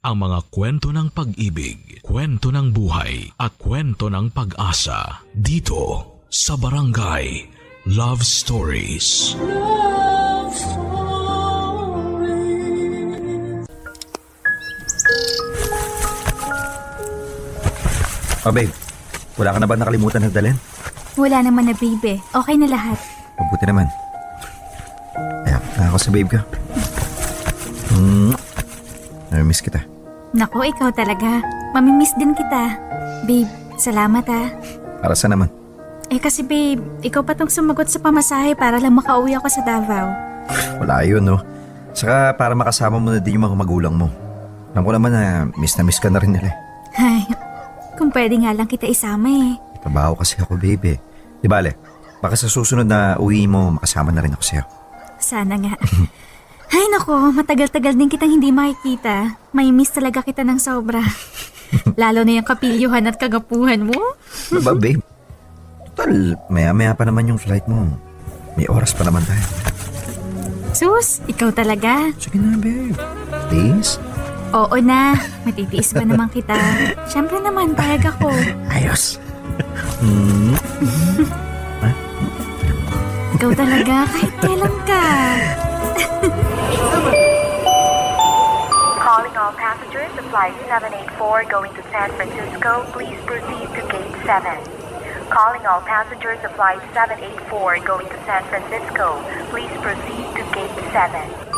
ang mga kwento ng pag-ibig, kwento ng buhay at kwento ng pag-asa dito sa Barangay Love Stories. Love Stories. Oh babe, wala ka na ba nakalimutan nagdalhin? Wala naman na babe. Okay na lahat. Mabuti naman. Kaya na ako sa babe ka. Namimiss kita. Naku, ikaw talaga. Mamimiss din kita. Babe, salamat ah. Para sa naman. Kasi babe, ikaw pa tong sumagot sa pamasahe para lang makauwi ako sa Davao. Wala yun, no? Saka para makasama mo na din yung mga magulang mo. Alam ko naman na miss ka na rin nila. Ay, kung pwede nga lang kita isama eh. Trabaho kasi ako, babe eh. Di bale, baka sa susunod na uwi mo, makasama na rin ako sa'yo. Sana nga. Ay nako, matagal-tagal din kitang hindi makikita. May miss talaga kita ng sobra. Lalo na yung kapilyuhan at kagapuhan mo. Ano ba, babe? Total, maya-maya pa naman yung flight mo. May oras pa naman tayo. Sus, ikaw talaga. Sige na, babe. Please? Oo na, matitiis pa naman kita. Siyempre naman, payag ako. Ayos. Ikaw talaga, kahit kailan ka. Calling all passengers of flight 784 going to San Francisco, please proceed to gate 7. Calling all passengers of flight 784 going to San Francisco, please proceed to gate 7.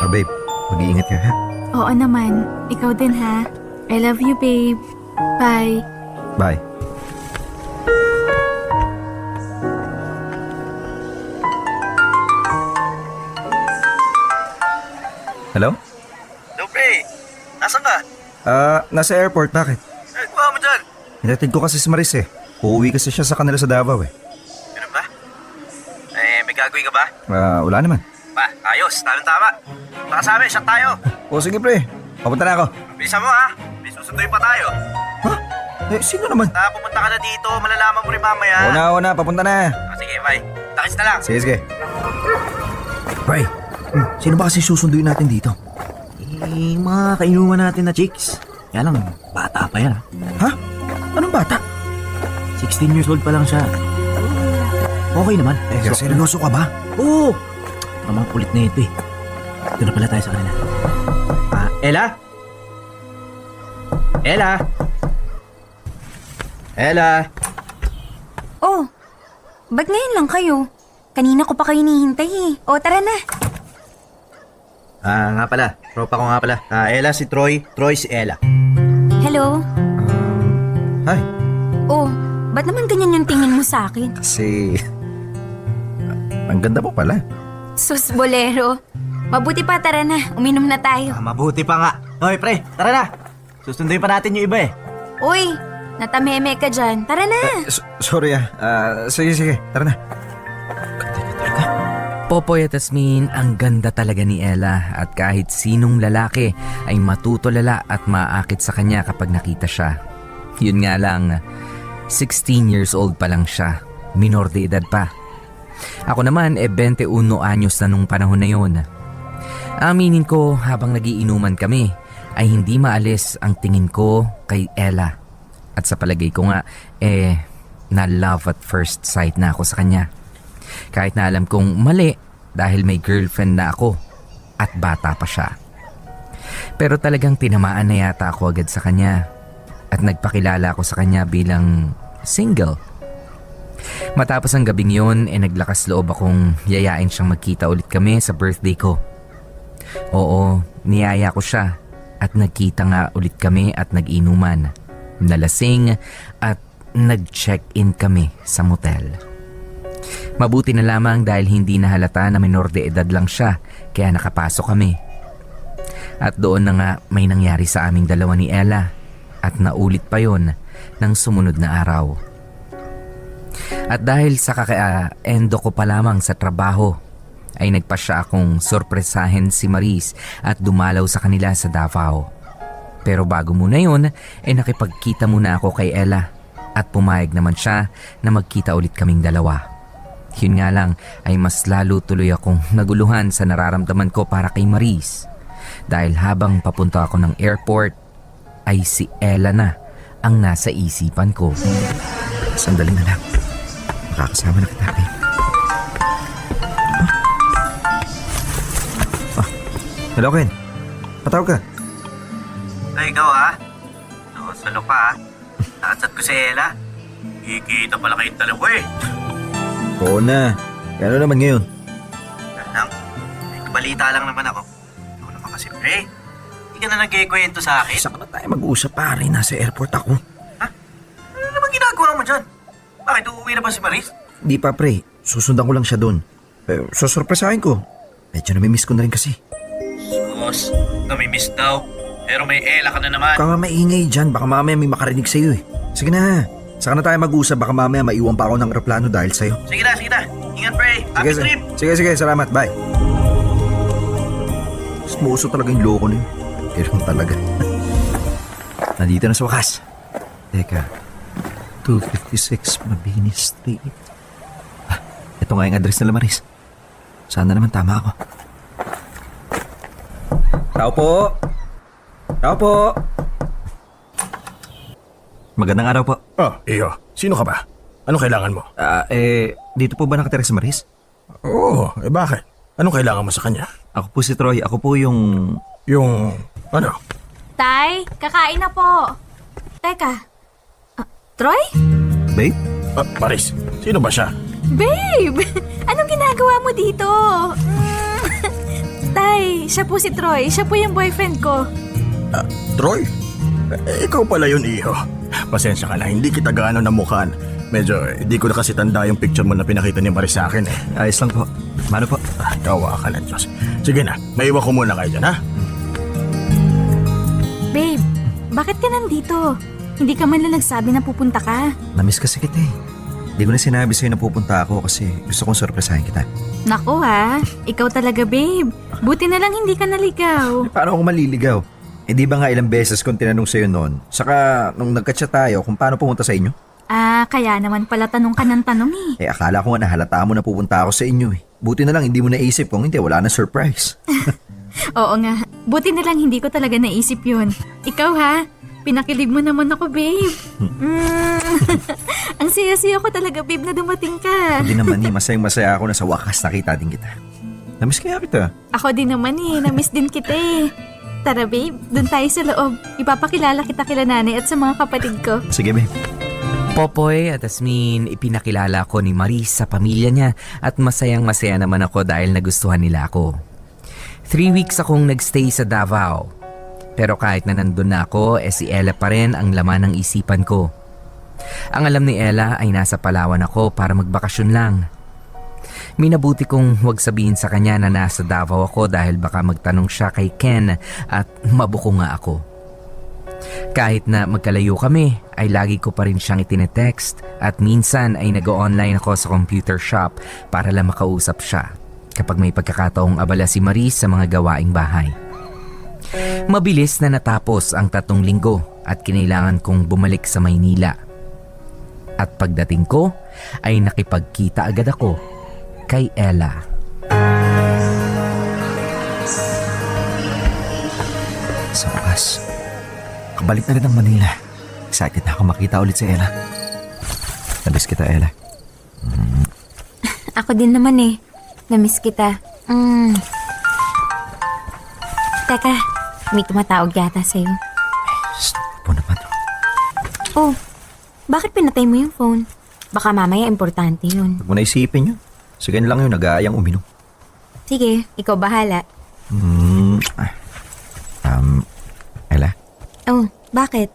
Oh, babe, mag-iingat ka, ha? Oo naman, ikaw din ha. I love you, babe. Bye. Bye. Hello? Hello, pre. Nasaan ka? Nasa airport. Bakit? Nagkuha mo dyan. Hinatid ko kasi si Maris eh. Uuwi kasi siya sa kanila sa Davao eh. Ganun ba? May gagawin ka ba? Wala naman. Ayos. Tama. Baka sa amin, shot tayo. O sige pre, papunta na ako. Bilisan mo, ha? May susunduin pa tayo. Ha? Sino naman? Basta pumunta ka na dito, malalaman mo rin mamaya. Oo na, papunta na. Sige, bye. Takis na lang. Sige. Pre, sino ba kasi susunduin natin dito? Mga kainuman natin na chicks. Kaya lang, bata pa yan. Ha? Anong bata? 16 years old pa lang siya. Okay naman. Seryoso ka ba? Oo! Ang mga kulit na ito eh. Ito na pala tayo sa kanila. Ella? Ella? Ella? Oh, ba't ngayon lang kayo? Kanina ko pa kayo hinihintay eh. O, tara na. Nga pala. Tropa ko nga pala. Ella si Troy. Troy si Ella. Hello? Hi. Oh, ba't naman ganyan yung tingin mo sa akin? Kasi... ang ganda mo pala. Sus, bolero. Mabuti pa, tara na. Uminom na tayo. Mabuti pa nga. Hoy, pre. Tara na. Susunduin pa natin yung iba eh. Uy, natameme ka dyan. Tara na. Sorry sige. Tara na. Popoy at Asmin, ang ganda talaga ni Ella at kahit sinong lalaki ay matutulala at maakit sa kanya kapag nakita siya. Yun nga lang, 16 years old pa lang siya, minor de edad pa. Ako naman 21 anyos na nung panahon na yun. Aminin ko habang nagiinuman kami ay hindi maalis ang tingin ko kay Ella. At sa palagay ko nga, na love at first sight na ako sa kanya. Kahit na alam kong mali dahil may girlfriend na ako at bata pa siya. Pero talagang tinamaan na yata ako agad sa kanya at nagpakilala ako sa kanya bilang single. Matapos ang gabing yun, naglakas loob akong yayain siyang magkita ulit kami sa birthday ko. Oo, niyaya ko siya at nagkita nga ulit kami at nag-inuman, nalasing at nag-check-in kami sa motel. Mabuti na lamang dahil hindi nahalata na minor de edad lang siya kaya nakapasok kami. At doon na nga may nangyari sa aming dalawa ni Ella at naulit pa yon ng sumunod na araw. At dahil sa kaka-endo ko pa lamang sa trabaho ay nagpasya akong sorpresahin si Maris at dumalaw sa kanila sa Davao. Pero bago muna yun nakipagkita muna ako kay Ella at pumayag naman siya na magkita ulit kaming dalawa. Yun nga lang ay mas lalo tuloy akong naguluhan sa nararamdaman ko para kay Maris. Dahil habang papunta ako ng airport ay si Ella na ang nasa isipan ko. Sandali na lang. Makakasama na kita, babe. Hello, Ken. Patawag ka. Ay, ikaw ha? Salo pa ha? Nakatsat ko si Ella. Kikita pala kayong dalawa eh. Oo na. Ano naman ngayon? Nang, may balita lang naman ako. Ako naman kasi pre. Hindi ka na nagkikwento sa akin. Saan na tayo mag-usap, pare? Nasa airport ako. Ano naman ginagawa mo dyan? Bakit uuwi na ba si Maris? Di pa, pre. Susundan ko lang siya doon. Susurpresahin ko. Medyo namimiss ko na rin kasi. Boss, namimiss daw. Pero may Ella ka na naman. Baka nga maingay dyan. Baka mamaya may makarinig sa'yo eh. Sige na. Saka na tayo mag-usap. Baka mamaya maiwan pa ako ng aeroplano dahil sa'yo. Sige na, sige na. Ingat pre. Happy trip. Sige. Salamat. Bye. Smuso talaga yung loko niyo. Ganun talaga. Nandito na sa wakas. Teka. 256 Mabini Street. Ito nga yung address nila, Maris. Sana naman tama ako. Tao po! Tao po! Magandang araw po. Oh, iyo. Sino ka ba? Anong kailangan mo? Dito po ba nakatira si Maris? Oo, bakit? Anong kailangan mo sa kanya? Ako po si Troy. Ako po yung... Yung... Ano? Tay, kakain na po. Teka, Troy? Babe? Maris, sino ba siya? Babe! Anong ginagawa mo dito? Tay, siya po si Troy. Siya po yung boyfriend ko. Troy? Ikaw pala yun, iho. Pasensya ka na, hindi kita gaano namukhaan. Medyo, hindi ko na kasi tanda yung picture mo na pinakita ni Maris sa akin eh. Ayos lang po. Mano po? Kawa ka na, Diyos. Sige na, maiwan ko muna kayo dyan, ha? Babe, bakit ka nandito? Hindi ka man lang nagsabi na pupunta ka. Namiss kasi kita eh. Hindi ko na sinabi sa'yo na pupunta ako kasi gusto kong sorpresahin kita. Naku ha, ikaw talaga babe. Buti na lang hindi ka naligaw. Paano ako maliligaw? Eh di ba nga ilang beses kong tinanong sa'yo noon? Saka nung nagka-chat tayo kung paano pumunta sa inyo? Kaya naman pala tanong ka ng tanong eh. Akala ko nga nahalata mo na pupunta ako sa inyo eh. Buti na lang hindi mo naisip kung hindi wala na surprise. Oo nga, buti na lang hindi ko talaga naisip yun. Ikaw ha, pinakilig mo naman ako babe. Ang saya-saya ko talaga babe na dumating ka. Hindi naman eh, masayang-masaya ako na sa wakas nakita din kita. Namiss kaya kita. Ako din naman eh, namiss din kita eh. Tara babe, dun tayo sa loob. Ipapakilala kita kila nanay at sa mga kapatid ko. Sige babe. Popoy at Asmin, ipinakilala ko ni Maris sa pamilya niya at masayang-masaya naman ako dahil nagustuhan nila ako. 3 weeks akong nagstay sa Davao. Pero kahit na nandun na ako, si Ella pa rin ang laman ng isipan ko. Ang alam ni Ella ay nasa Palawan ako para magbakasyon lang. Minabuti kong huwag sabihin sa kanya na nasa Davao ako dahil baka magtanong siya kay Ken at mabuko nga ako. Kahit na magkalayo kami, ay lagi ko pa rin siyang itinetext at minsan ay nag-online ako sa computer shop para lang makausap siya kapag may pagkakataong abala si Maris sa mga gawaing bahay. Mabilis na natapos ang 3 linggo at kinailangan kong bumalik sa Maynila. At pagdating ko ay nakipagkita agad ako kay Ella. Sa wakas, kabalik na rin ang Manila. Excited na ako makita ulit si Ella. Namiss kita, Ella. Ako din naman eh. Namiss kita. Teka, may tumatawag yata sa'yo. Po naman. Oh, bakit pinatay mo yung phone? Baka mamaya importante yun. Huwag mo na isipin yun. Sige na lang yun, nag-aayang uminom. Sige, ikaw bahala. Ella, Oh, bakit?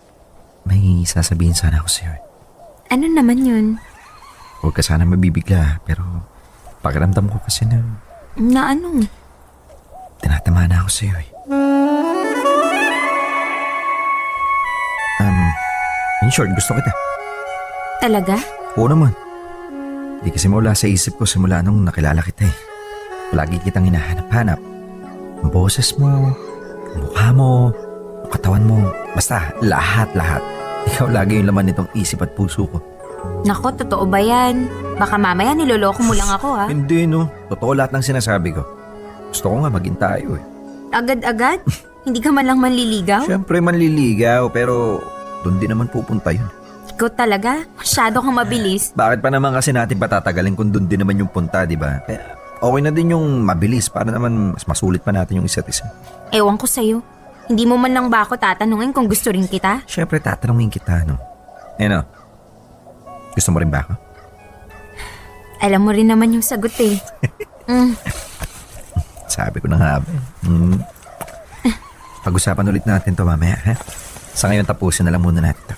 may sasabihin sana ako sa'yo. Ano naman yun? Huwag ka sana mabibigla, pero pakiramdam ko kasi na Na ano? tinatama na ako sa'yo eh. In short, gusto kita. Talaga? Oo naman. Di kasi mawala sa isip ko simula nung nakilala kita eh. Lagi kitang hinahanap-hanap. Ang boses mo, ang mukha mo, ang katawan mo, basta lahat-lahat. Ikaw lagi yung laman nitong isip at puso ko. Nako, totoo ba yan? Baka mamaya niloloko mo lang ako ha? Hindi no, totoo lahat ng sinasabi ko. Gusto ko nga maging tayo eh. Agad-agad? Hindi ka man lang manliligaw? Siyempre manliligaw, pero doon din naman pupunta yun. Ikaw talaga? Masyado kang mabilis. Bakit pa naman kasi natin patatagalin kung doon din naman yung punta, di ba? Kaya okay na din yung mabilis para naman mas masulit pa natin yung isa't isa. Ewan ko sa'yo. Hindi mo man lang ba ako tatanungin kung gusto rin kita? Siyempre tatanungin kita, no? Ano? Gusto mo rin ba ako? Alam mo rin naman yung sagot eh. Sabi ko na nga ba. Pag-usapan ulit natin to mamaya, ha? Sa ngayon tapusin na lang muna natin to.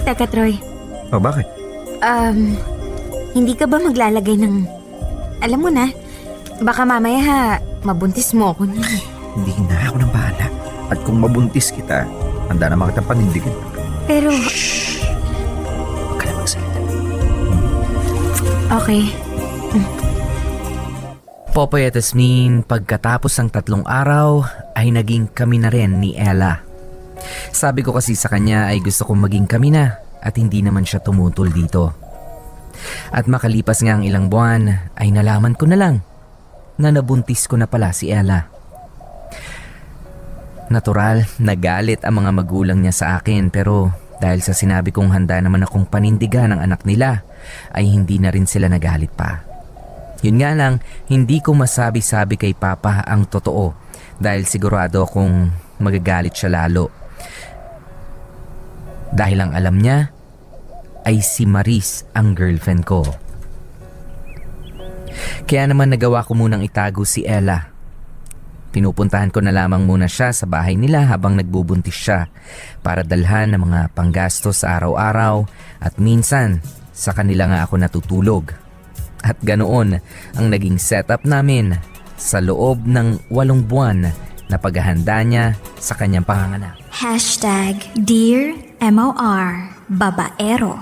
Teka, Troy. Oh, bakit? Hindi ka ba maglalagay ng... Alam mo na, baka mamaya ha, mabuntis mo ako niya. Hindi na ako nang bahala. At kung mabuntis kita, handa naman kitang panindigin. Pero, Huwag ka na magsalita. okay. Popoy at Asmin, pagkatapos ng 3 araw ay naging kami na rin ni Ella. Sabi ko kasi sa kanya ay gusto kong maging kami na at hindi naman siya tumutol dito. At makalipas nga ang ilang buwan ay nalaman ko na lang na nabuntis ko na pala si Ella. Natural, nagalit ang mga magulang niya sa akin pero dahil sa sinabi kong handa naman akong panindigan ng anak nila ay hindi na rin sila nagalit pa. Yun nga lang, hindi ko masabi-sabi kay Papa ang totoo dahil sigurado akong magagalit siya lalo. Dahil ang alam niya ay si Maris ang girlfriend ko. Kaya naman nagawa ko munang itago si Ella. Pinupuntahan ko na lamang muna siya sa bahay nila habang nagbubuntis siya para dalhan ng mga panggastos sa araw-araw at minsan sa kanila nga ako natutulog. At ganoon ang naging setup namin sa loob ng 8 buwan na paghahanda niya sa kanyang panganganak. Dear MOR Babaero.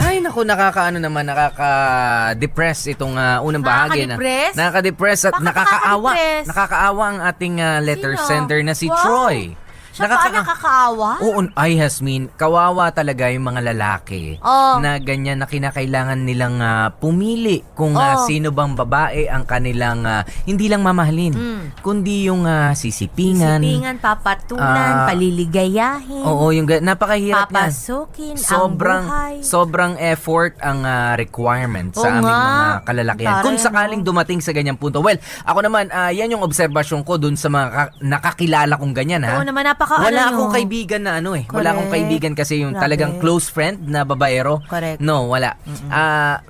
Ay naku, nakaka-depress itong unang bahagi na. Nakaka-depress at Bakit nakakaawa. nakaka-depress? Nakakaawa ang ating letter Sino? sender na si Wow. Troy. Siya pa nakakaawa? Oo, ay Hasmin, kawawa talaga yung mga lalaki Oh. na ganyan na kinakailangan nilang pumili kung Oh. sino bang babae ang kanilang hindi lang mamahalin, kundi yung sisipingan. Sipingan, papatulan, paliligayahin. Oo, yung napakahirap yan. Papasukin Sobrang ang buhay. sobrang effort ang requirement sa Oo aming nga. mga kalalakihan. Kung Pareho. sakaling dumating sa ganyang punto. Well, ako naman yan yung obserbasyon ko dun sa mga nakakilala kong ganyan ha. Oo naman, Wala akong kaibigan na ano eh. Wala akong Correct. kaibigan kasi yung Grabe. talagang close friend na babaero. Correct. No, wala.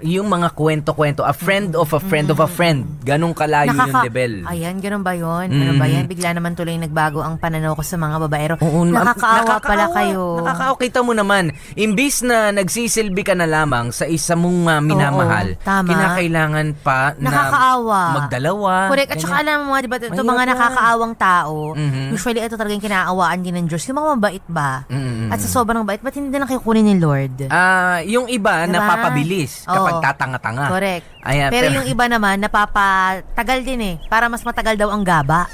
Yung mga kwento-kwento, a friend of a friend of a friend. Ganong kalayo yung level. Ayan, ganun ba yun? Ganun ba yan? Bigla naman tuloy nagbago ang pananaw ko sa mga babaero. Oo, Nakakaawa pala kayo. Nakakaawa. Kita mo naman, imbis na nagsisilbi ka na lamang sa isa mong minamahal, Oo, tama. kinakailangan pa na Nakakaawa. magdalawa. Correct. At saka ganyan. alam mo mga, diba, ito Mahirap mga yan. nakakaawang tao, Mhm. usually ito talagang kinaawaan din ng Diyos. Yung mga mabait ba? Mm-mm. At sa sobrang bait, ba't hindi na kukunin ni Lord? Yung iba Diba? napapabilis kapag Oo. tatanga-tanga. Correct. Ayan, pero yung iba naman, napapatagal din eh. Para mas matagal daw ang gaba.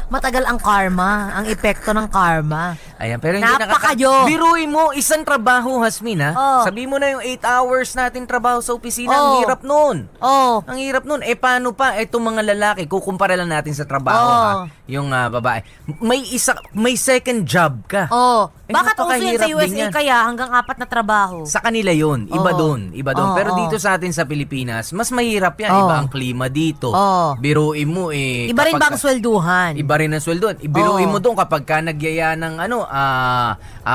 Matagal ang karma, ang epekto ng karma. Ayan, pero hindi Napakadyo. Biruin mo, isang trabaho, Hasmin, ha? Oh. Sabi mo na yung 8 hours natin trabaho sa opisina, ang Oh. hirap nun. Oh, Ang hirap nun. Paano pa itong mga lalaki? Kukumpara lang natin sa trabaho, Oh. ha? Yung babae. May second job ka. oh. Eh, Bakit uso yan sa napakahirap din USA yan. kaya hanggang 4 na trabaho? Sa kanila yun. Iba Oo. doon. Iba doon. Oo, Pero oo. dito sa atin sa Pilipinas, mas mahirap yan. Oo. Iba ang klima dito. Oo. Biruin mo Iba rin ba ang swelduhan? Iba rin ang sweldo. Ibiruin Oo. mo doon kapag ka nagyaya ng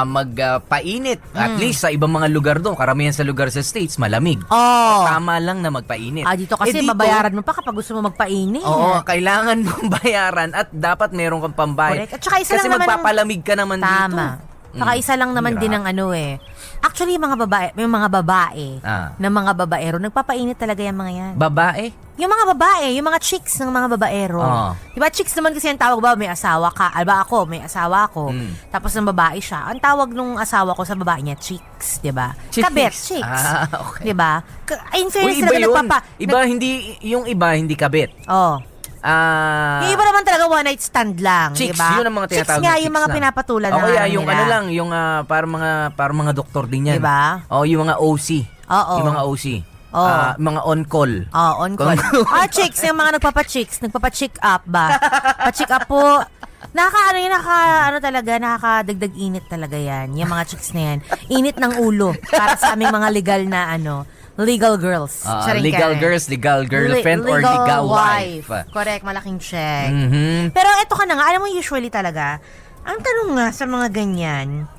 magpainit. At least sa ibang mga lugar doon, karamihan sa lugar sa States, malamig. Oh. Tama lang na magpainit. Dito kasi dito, babayaran mo pa kapag gusto mo magpainit. Oo, kailangan mong bayaran at dapat meron kang pambayad. Correct. At saka isa kasi lang naman ang- magpapalamig ka naman dito. Tama. Saka isa lang naman Hirap. din ang ano eh. Actually, yung mga babae na mga babaero, nagpapainit talaga yung mga yan. Babae? Yung mga babae, yung mga chicks ng mga babaero. Oo. Diba chicks naman kasi ang tawag ba, may asawa ka. Alba ako, may asawa ako. Tapos ng babae siya. Ang tawag nung asawa ko sa babae niya, chicks. Diba? Chicks. Kabet, chicks. Okay. Diba? In fairness Uy, iba talaga yun. nagpapa... Yung iba hindi kabit. Oh. Yung iba naman talaga one night stand lang, Chicks, diba? yun ang mga tinatawag Chicks nga, na yung chicks mga lang. pinapatulan O na kaya yung nila. ano lang, yung parang mga doktor din yan. Diba? O yung mga OC. Oo. Yung mga OC. Mga on-call. On call. Chicks, yung mga nagpapa-chick up ba? Pa-chick up po. Nakakadagdag init talaga yan. Yung mga chicks na yan. Init ng ulo para sa aming mga legal na legal girls. Charing Legal Karen. girls, legal girlfriend, or legal wife. Correct, malaking check. Mhm. Pero eto ka na nga, alam mo usually talaga, ang tanong nga sa mga ganyan,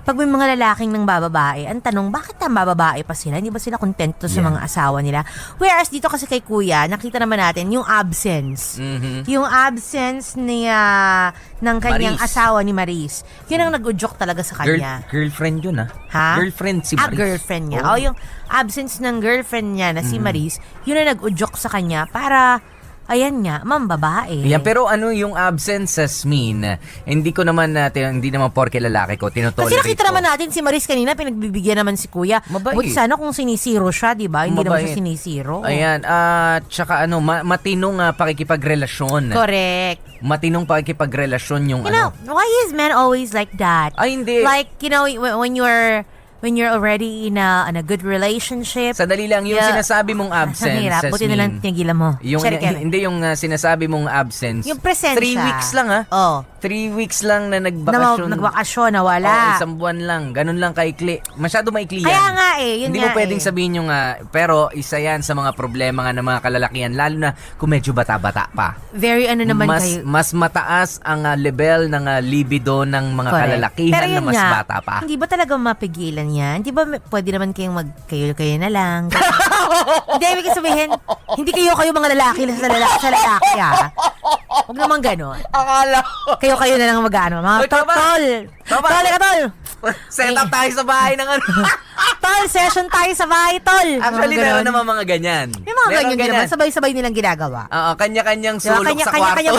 pag may mga lalaking nang bababae, ang tanong, bakit ang bababae pa sila? Hindi ba sila kontento sa mga asawa nila? Whereas dito kasi kay Kuya, nakita naman natin yung absence. Mhm. Yung absence niya ng kanyang Maris. asawa ni Maris. Yun ang nag-udyok talaga sa kanya. Girlfriend yun, Ha? Girlfriend si Maris. Girlfriend niya. Oh. Yung absence ng girlfriend niya na si Maris, yun ang nag-udyok sa kanya para, ayan nga, mambabae. Yeah, pero yung absences mean, hindi ko naman, hindi naman porke lalaki ko, tinotolerate Kasi nakita ko. naman natin si Maris kanina, pinagbibigyan naman si Kuya. Mabait. Buti sana kung sinisiro siya, di ba? Hindi naman Mabait. siya sinisiro. Ayan, tsaka matinong pakikipagrelasyon. Correct. Matinong pakikipagrelasyon yung You know, why is men always like that? Ay, hindi. Like, when you're already in a good relationship. Sadali lang, yung sinasabi mong absence. Hirap. Buti na lang tinagilan mo. Hindi yung sinasabi mong absence. Yung presensya. 3 weeks lang Oh. 3 weeks lang na nagbakasyon. Nagbakasyon, nawala. Isang buwan lang. Ganun lang kaikli. Masyado maikli yan. Kaya nga yun Hindi nga mo pwedeng sabihin yung, pero isa yan sa mga problema nga ng mga kalalakihan, lalo na kung medyo bata-bata pa. Very naman kayo. Mas mataas ang level ng libido ng mga Correct. kalalakihan Pero na yun mas nga, bata pa. Hindi ba talaga mapigilan yan? Di ba pwede naman kayong kayo na lang? Hindi, ibig sabihin, hindi kayo mga lalaki sa lalaki, ha? Huwag naman gano'n. Akala ko. Kayo na lang mag-ano. Mga Uy, tama. tol! Tama. Tol! Set up tayo sa bahay ng Tol, session tayo sa bahay, tol! Actually, Mga meron ganon. naman mga ganyan. May mga ganyan din naman. Sabay-sabay nilang ginagawa. Oo, kanya-kanyang Diba? sulok sa kwarto.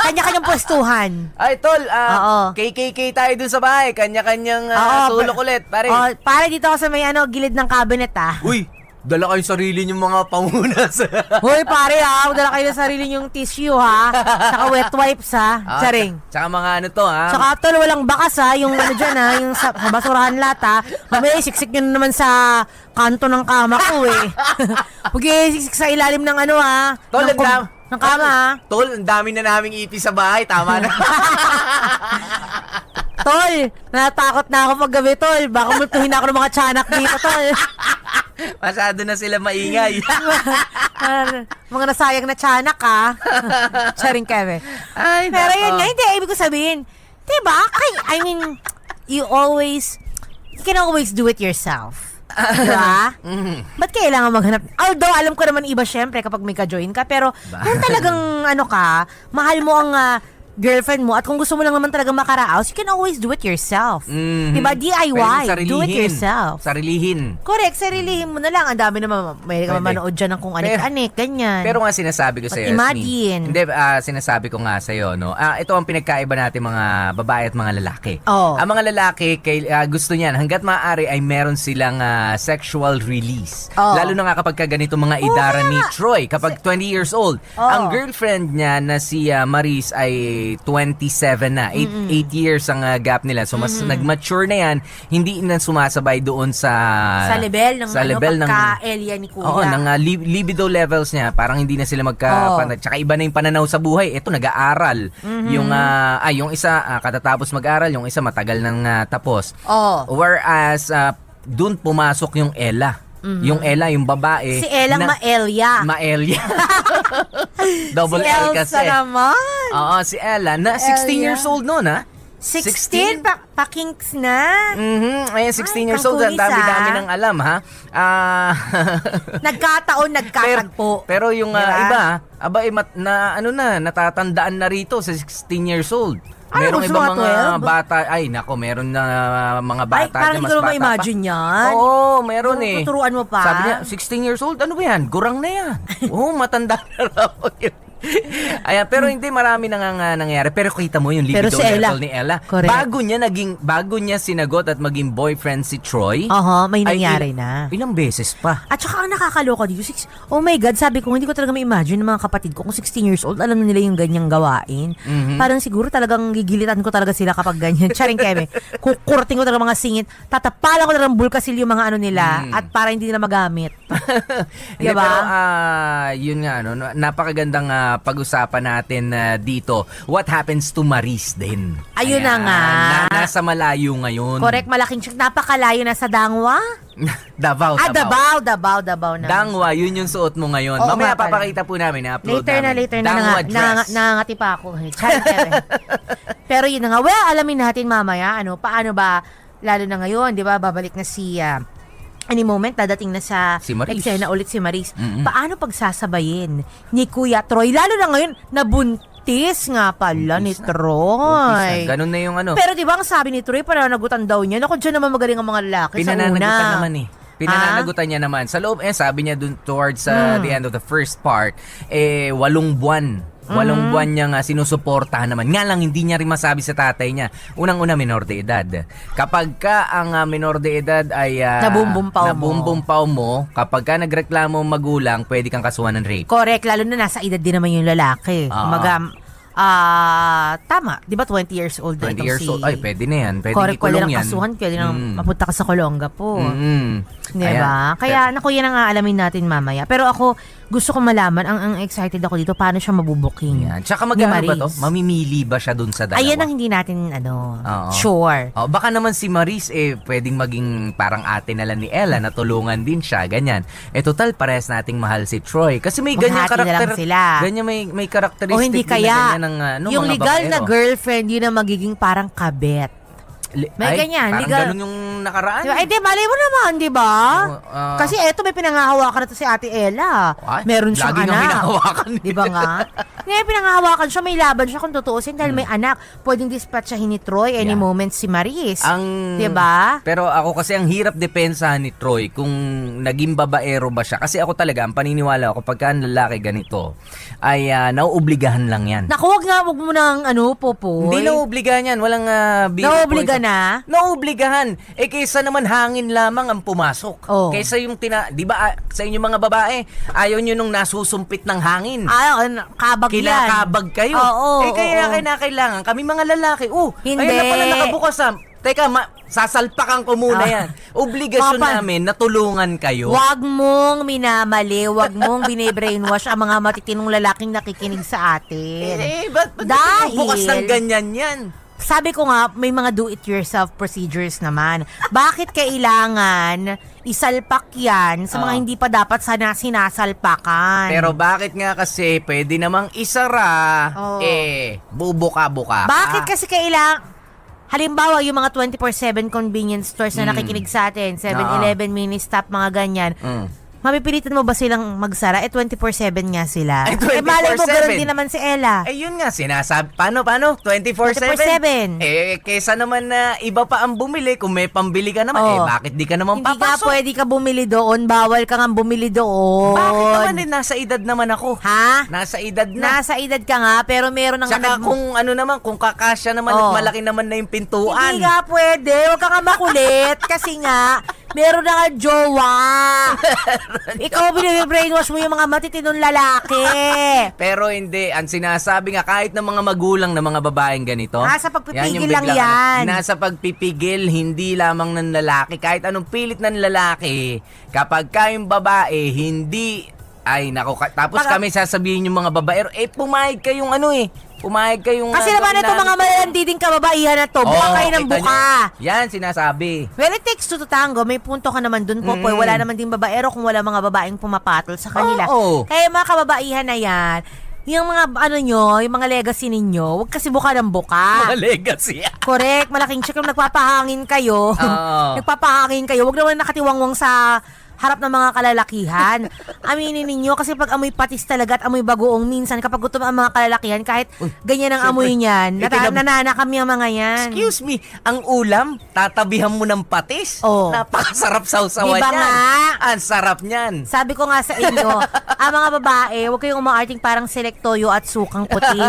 Kanya-kanyang pwestuhan. Ay, tol, Oo. KKK tayo dun sa bahay. Kanya-kanyang sulok ulit, pare. Pare, dito ako sa may gilid ng cabinet, Uy, dala kayong sarili niyong mga pamunas. Hoy, pare, dala kayo ng sarili yung tissue, ha? Saka wet wipes, ha? Charing. Tsaka mga ha. Saka, tol, walang bakas, ha? Yung yung sa basurahan lahat, ha? Mamaya, siksik nyo naman sa kanto ng kama ko, eh. Huwag siksik sa ilalim ng ha? Tol, ng kama, ha? Tol, ang dami na naming ipi sa bahay. Tama na. Tol, natakot na ako paggabi, tol. Baka multuhin ako ng mga tiyanak dito, tol. Masyado na sila maingay. Mga nasayang na tiyanak, ha? Charing keme. Ay, Pero nako. yun nga, hindi. Ibig ko sabihin, diba? I mean, you can always do it yourself. Diba? Ba't kailangan maghanap? Although, alam ko naman iba syempre kapag may ka-join ka. Pero, kung talagang, mahal mo ang girlfriend mo at kung gusto mo lang naman talaga makaraos, you can always do it yourself. Diba? DIY. Do it yourself. Sarilihin. Correct. Sarilihin mo na lang. Ang dami naman. May ka manood dyan ng kung anik-anik. Ganyan. Pero nga sinasabi ko sa iyo, imagine. Hindi, sinasabi ko nga sa iyo, no. Ito ang pinagkaiba natin mga babae at mga lalaki. Oh. Ang mga lalaki gusto niyan hangga't maaari ay meron silang sexual release. Oh. Lalo na nga kapag ganito mga idara ni Troy, kapag 20 years old. Oh. Ang girlfriend niya na si Maris ay 27 na. 8 years ang gap nila. So mas nag-mature na yan, hindi na sumasabay doon sa level ng pagka-Elia ni Kuya. Oo, ng libido levels niya, parang hindi na sila tsaka iba na yung pananaw sa buhay. Ito, nag-aaral. Yung isa, katatapos mag-aral, yung isa matagal nang tapos. Oh. Whereas, dun pumasok yung Ella. Yung Ella, yung babae. Si Ella Maelia. Maelia. Double si L Elsa kasi. naman. Oo, si Ella, na 16 Elia. years old noon, ha? 16? Pa-kinks na. Ayan, 16 years old. Ang pangkulis, dami-dami ng alam, ha? Nagkataon, nagkatagpo. Pero yung Diba? iba, natatandaan na rito sa 16 years old. Ay, Merong gusto ibang nga mga 12. bata, meron na mga bata Parang na hindi mas ko bata ma-imagine yan. Oo, meron Tuturuan mo pa. Sabi niya, 16 years old, ano ba yan? Gurang na yan. Oo, matanda na raw yun. Ayan, pero hindi marami nang nangyayari. Pero kita mo yung Pero libido si Ella. level ni Ella. Correct. Bago niya sinagot at maging boyfriend si Troy. May ay nangyari na. Ilang beses pa. At saka ang nakakaloka dito, oh my God, sabi ko, hindi ko talaga ma-imagine ng mga kapatid ko kung 16 years old, alam na nila yung ganyang gawain. Parang siguro talagang gigilitan ko talaga sila kapag ganyan. Charing keme. Kukurting ko talaga mga singit, tatapalan ko talaga ng bulkasil yung mga ano nila at para hindi nila magamit. Hindi, Diba? pero yun nga, no, napakagandang pag-usapan natin dito. What happens to Maris din? Ayun na nga. Nasa malayo ngayon. Correct, malaking check. Napakalayo na sa Dangwa. Davao. Davao na. Dangwa, yun yung suot mo ngayon. Oo Mamaya nga pala. papakita po namin. I-upload Later namin. na. Dangwa dress. Nangangati pa ako. Charing keme. Pero yun na nga. Well, alamin natin mamaya, paano ba, lalo na ngayon, di ba, babalik na si... any moment, dadating na sa Si Maris. eksena ulit si Maris. Mm-mm. Paano pagsasabayin ni Kuya Troy? Lalo na ngayon, nabuntis nga pala ni Troy. Ganun na yung ano. Pero di ba ang sabi ni Troy, pananagutan daw niya, naku, dyan naman magaling ang mga lalaki sa una. Pinananagutan naman eh. Pinananagutan niya naman. Sa loob, sabi niya dun towards the end of the first part, 8 buwan. 8 buwan niyang sinusuportahan naman. Nga lang, hindi niya rin masabi sa tatay niya. Unang-una, minor de edad. Kapag ka ang minor de edad ay nabumbumpaw mo, kapag ka nagreklamo ang magulang, pwede kang kasuhan ng rape. Correct, lalo na nasa edad din naman yung lalaki. Tama. Di ba 20 years old na 20 itong years si... old. Ay, pwede na yan. Pwede Correct, pwede ikulong nang yan. kasuhan, pwede nang mapunta ka sa Kolongga po. Di Ayan. ba? Kaya, naku, yan ang aalamin natin mamaya. Pero ako, gusto ko malaman, ang excited ako dito, paano siya mabubuking. Yan. Tsaka ni magkano ba Maris. to? Mamimili ba siya dun sa dalawa? Ayan ang hindi natin, Oo. sure. Baka naman si Maris pwedeng maging parang ate na lang ni Ella na tulungan din siya, ganyan. Total parehas nating mahal si Troy kasi may ganyan Maghati na lang karakter. sila. Ganyan may karakteristic O hindi din kaya, na ganyan ng yung mga legal na babaero. girlfriend, yun ang magiging parang kabet. May ganyan, Parang legal. ganun yung nakaraan. Diba? Di, malay mo naman, di ba? Oo, Kasi eto, may pinangahawakan na to si Ate Ella. Ay, Meron siyang lagi nang anak. hinahawakan Di ba nga? Ngayon, pinangahawakan siya, may laban siya kung tutuusin dahil may anak. Pwedeng dispatchahin ni Troy any Yeah. moment si Maris. Ang Di ba? Pero ako kasi ang hirap depensahan ni Troy kung naging babaero ba siya. Kasi ako talaga, ang paniniwala ko, pagka ang lalaki ganito, ay nauobligahan lang yan. Naku, wag mo nang Popoy. Hindi nauobligahan yan. Walang Nauobliga na? Nauobligahan. Kaysa naman hangin lamang ang pumasok. Oh. Kaysa yung di ba sa inyo mga babae, ayaw nyo nung nasusumpit ng hangin. Kabag yan. Kinakabag kayo. Oo, kaya oo. kailangan. Kami mga lalaki, Hindi. ayun na pala nakabukas Teka, sasalpakan ko muna yan. Obligasyon namin na tulungan kayo. Wag mong minamali, wag mong bine-brainwash ang mga matitinong lalaking nakikinig sa atin. Ba't Dahil- bukas ng ganyan yan? Sabi ko nga, may mga do-it-yourself procedures naman. Bakit kailangan isalpak yan sa mga hindi pa dapat sana sinasalpakan? Pero bakit nga kasi pwede namang isara, Oo. bubuka-buka ka? Bakit kasi kailangan... Halimbawa, yung mga 24/7 convenience stores na nakikinig sa atin, 7-Eleven, Ministop, mga ganyan, mapipilitan mo ba silang magsara? 24/7 nga sila. Malay mo, 24/7. ganoon din naman si Ella. Yun nga, sinasabi. Paano? 24/7? 24/7. Kesa naman na iba pa ang bumili, kung may pambili ka naman, bakit di ka naman Hindi ka papasok? pwede ka bumili doon, bawal ka nga bumili doon. Bakit naman nasa edad naman ako? Ha? Nasa edad na. Nasa edad ka nga, pero meron ng... Tsaka kung kung kakasya naman at malaki naman na yung pintuan. Hindi nga pwede, huwag ka nga makulit kasi nga, meron na nga jowa. Ikaw bine-brainwash mo yung mga matitinong lalaki. Pero hindi, ang sinasabi nga kahit ng mga magulang ng mga babaeng ganito. Nasa pagpipigil yung lang biglang, yan. Nasa pagpipigil, hindi lamang ng lalaki. Kahit anong pilit ng lalaki, kapag kayong babae, hindi, tapos kami sasabihin yung mga babaero, pumayag kayong pumayag kayong... Kasi naman ito mga malalandiding kababaihan na to, buka kayo ng kita buka. nyo. Yan, sinasabi. Well, it takes two to tango. May punto ka naman dun, Popoy. Wala naman din babaero kung wala mga babaeng pumapatol sa kanila. Oo. Kaya mga kababaihan na yan, yung mga yung mga legacy ninyo, huwag kasi buka ng buka. Mga legacy. Correct, malaking check yung nagpapahangin kayo. Oo. Nagpapahangin kayo. Huwag naman nakatiwangwang sa harap ng mga kalalakihan. Aminin ninyo, kasi pag amoy patis talaga at amoy bagoong, minsan kapag gutom ang mga kalalakihan, kahit ganyan ang amoy niyan, nananakam yung mga yan. Excuse me, ang ulam, tatabihan mo ng patis? Oo. Napakasarap sausawan Diba yan. nga? Ang sarap niyan. Sabi ko nga sa inyo, ang mga babae, huwag kayong umaarting parang selektoyo at sukang puti.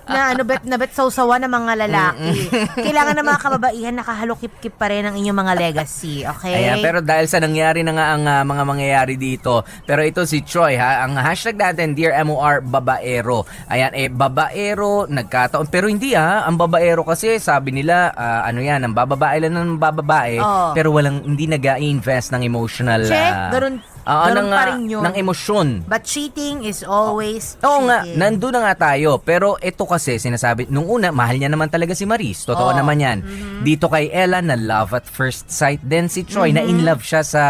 Na bet sausawa ng mga lalaki. Kailangan ng mga kababaihan nakahalukip-kip pa rin ang inyong mga legacy, okay? Ayan, pero dahil sa nangyari na nga ang mga mangyayari dito, pero ito si Troy ha, ang hashtag natin, Dear MOR Babaero. Ayan, babaero, nagkataon. Pero hindi ang babaero kasi sabi nila, ang bababae lang ng bababae, pero hindi nag-i-invest ng emotional. Check, ganun pa rin yun. Ng emosyon. But cheating is always Oo nga, cheating. nandun na nga tayo. Pero ito kasi, sinasabi, nung una, mahal niya naman talaga si Maris. Totoo naman yan. Dito kay Ella, na love at first sight. Then si Troy, na in love siya sa...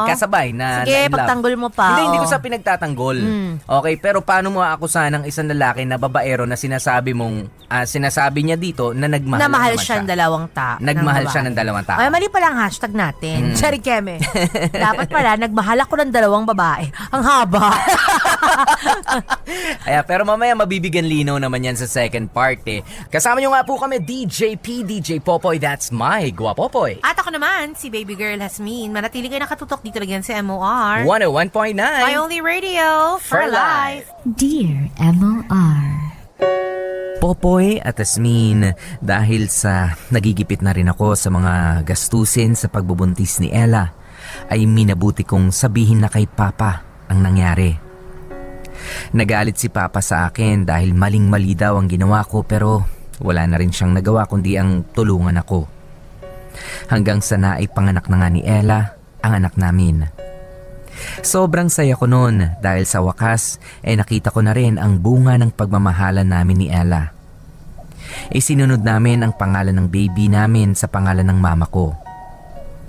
nagkasabay na Sige, na in love. pagtanggol mo pa. Hindi ko oo. sa pinagtatanggol. Okay, pero paano mo aakusahan ng isang lalaki na babaero na sinasabi niya dito na nagmahal na mahal naman siya ng dalawang tao. Nagmahal siya ng dalawang tao. Ay, mali pala ang hashtag natin. Cherry Keme. Dapat pala, nagmahal ako ng dalawang babae. Ang haba. Pero mamaya mabibigyan linaw naman yan sa second part Kasama nyo nga po kami, DJ P, DJ Popoy, that's my Guapopoy. At ako naman, si baby girl Hasmin. Manatili kayo nakatutok dito lang yan sa MOR. 101.9 My only radio for life. Dear MOR. Popoy at Asmin, dahil sa nagigipit na rin ako sa mga gastusin sa pagbubuntis ni Ella, ay minabuti kong sabihin na kay Papa ang nangyari. Nagalit si Papa sa akin dahil maling-mali daw ang ginawa ko, pero wala na rin siyang nagawa kundi ang tulungan ako. Hanggang sa naipanganak na nga ni Ella ang anak namin. Sobrang saya ko noon dahil sa wakas nakita ko na rin ang bunga ng pagmamahalan namin ni Ella. Isinunod namin ang pangalan ng baby namin sa pangalan ng mama ko.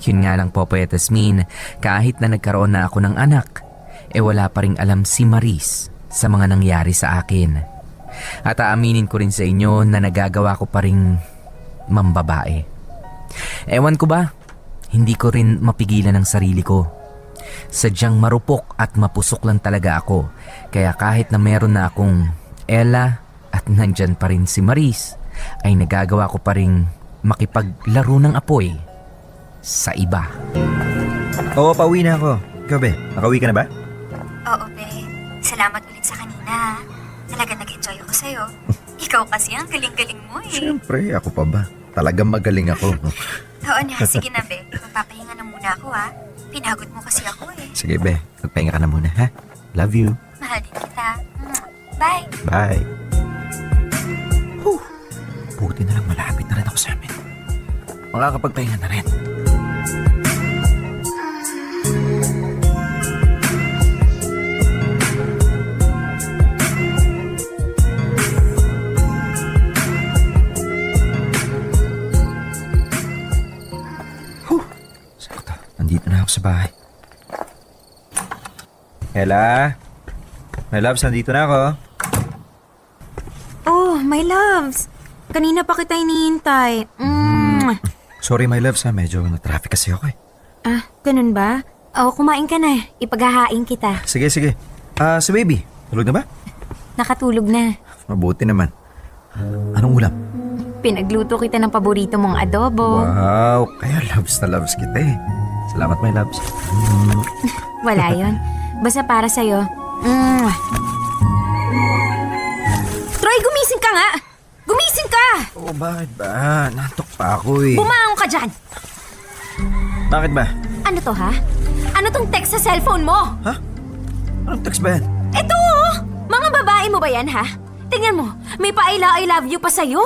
Yun nga lang Popoy at Asmin, kahit na nagkaroon na ako ng anak, wala pa ring alam si Maris sa mga nangyari sa akin. At aaminin ko rin sa inyo na nagagawa ko pa ring mambabae. Ewan ko ba, hindi ko rin mapigilan ang sarili ko. Sadyang marupok at mapusok lang talaga ako. Kaya kahit na meron na akong Ella at nandyan pa rin si Maris, ay nagagawa ko pa rin makipaglaro ng apoy sa iba. Oo, pauwi na ako. Ikaw, be, nakauwi ka na ba? Oo, be. Salamat ulit sa kanina. Talaga nag-enjoy ako sa'yo. Ikaw kasi ang galing-galing mo Siyempre, ako pa ba? Talagang magaling ako. Oo na, sige na, be. Magpapahinga na muna ako, ha? Pinagod mo kasi ako, Sige, be, magpahinga ka na muna, ha? Love you. Mahal din kita. Bye! Bye. Buti na lang malapit na rin ako sa amin. Makakapagpahinga na rin. Sakto, nandito na ako sa bahay. Ella? My loves, nandito na ako. Oh, my loves. Kanina pa kita hinihintay. Sorry, my loves, medyo na-traffic kasi ako Ah, ganun ba? Oh, kumain ka na. Ipaghahain kita. Sige. Si baby, tulog na ba? Nakatulog na. Mabuti naman. Anong ulam? Pinagluto kita ng paborito mong adobo. Wow, kaya loves na loves kita Salamat, my loves. Wala yon. Basta para sa'yo. Troy, gumising ka nga! Gumising ka! Oh, bakit ba? Nantok pa ako Bumangon ka dyan! Bakit ba? Ano to, ha? Ano tong text sa cellphone mo? Anong text ba yan? Ito, oh! Mga babae mo ba yan, ha? Tingnan mo, may pa-I love you pa sa'yo.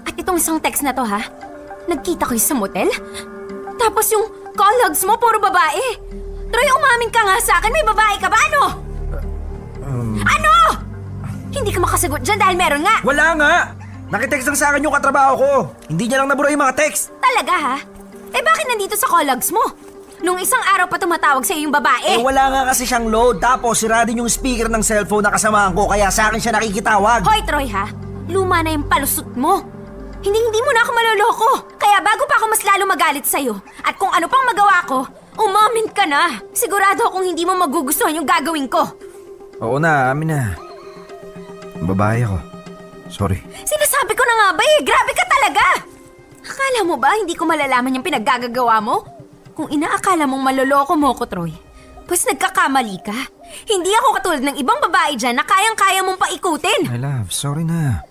At itong isang text na to, ha? Nagkita kayo sa motel? Tapos yung call logs mo, puro babae. Troy, umamin ka nga sa akin. May babae ka ba? Ano? Ano? Hindi ka makasagot dyan dahil meron nga. Wala nga! Nakitext lang sa akin yung katrabaho ko. Hindi niya lang nabura yung mga text. Talaga, ha? Bakit nandito sa call logs mo? Nung isang araw pa tumatawag sa'yo yung babae. Wala nga kasi siyang load. Tapos sira din yung speaker ng cellphone na kasamahan ko. Kaya sa akin siya nakikitawag. Hoy, Troy, ha? Luma na yung palusot mo. Hindi mo na ako maloloko. Kaya bago pa ako mas lalo magalit sa'yo, at kung ano pang magawa ko, umamin ka na. Sigurado akong hindi mo magugustuhan yung gagawin ko. Oo na, amin na. Babae ako. Sorry. Sinasabi ko na nga ba eh, grabe ka talaga! Akala mo ba hindi ko malalaman yung pinaggagawa mo? Kung inaakala mong maloloko mo ko, Troy, pues nagkakamali ka. Hindi ako katulad ng ibang babae dyan na kayang-kaya mong paikutin. My love, sorry na.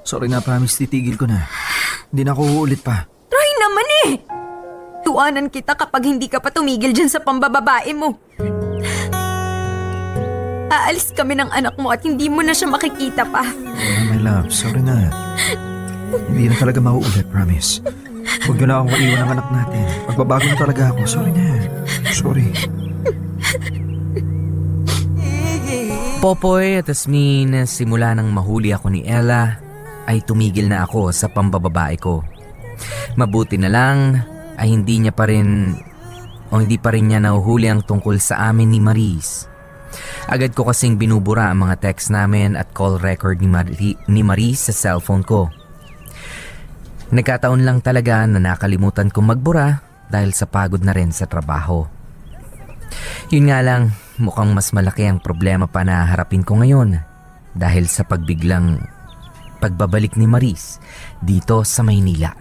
Sorry na, promise, titigil ko na. Hindi na ako uulit pa. Troy naman eh! Tuanan kita kapag hindi ka pa tumigil dyan sa pambababae mo. Aalis kami ng anak mo at hindi mo na siya makikita pa. Oh, my love, sorry na. Hindi na talaga mauulit, promise. Huwag niyo na akong maiwan ng anak natin. Magbabago na talaga ako. Sorry na. Sorry. Popoy at Asmin, simula nang mahuli ako ni Ella, ay tumigil na ako sa pambababae ko. Mabuti na lang ay hindi pa rin niya nahuhuli ang tungkol sa amin ni Maris. Agad ko kasing binubura ang mga text namin at call record ni Maris sa cellphone ko. Nagkataon lang talaga na nakalimutan kong magbura dahil sa pagod na rin sa trabaho. Yun nga lang, mukhang mas malaki ang problema pa na harapin ko ngayon dahil sa pagbiglang pagbabalik ni Maris dito sa Maynila.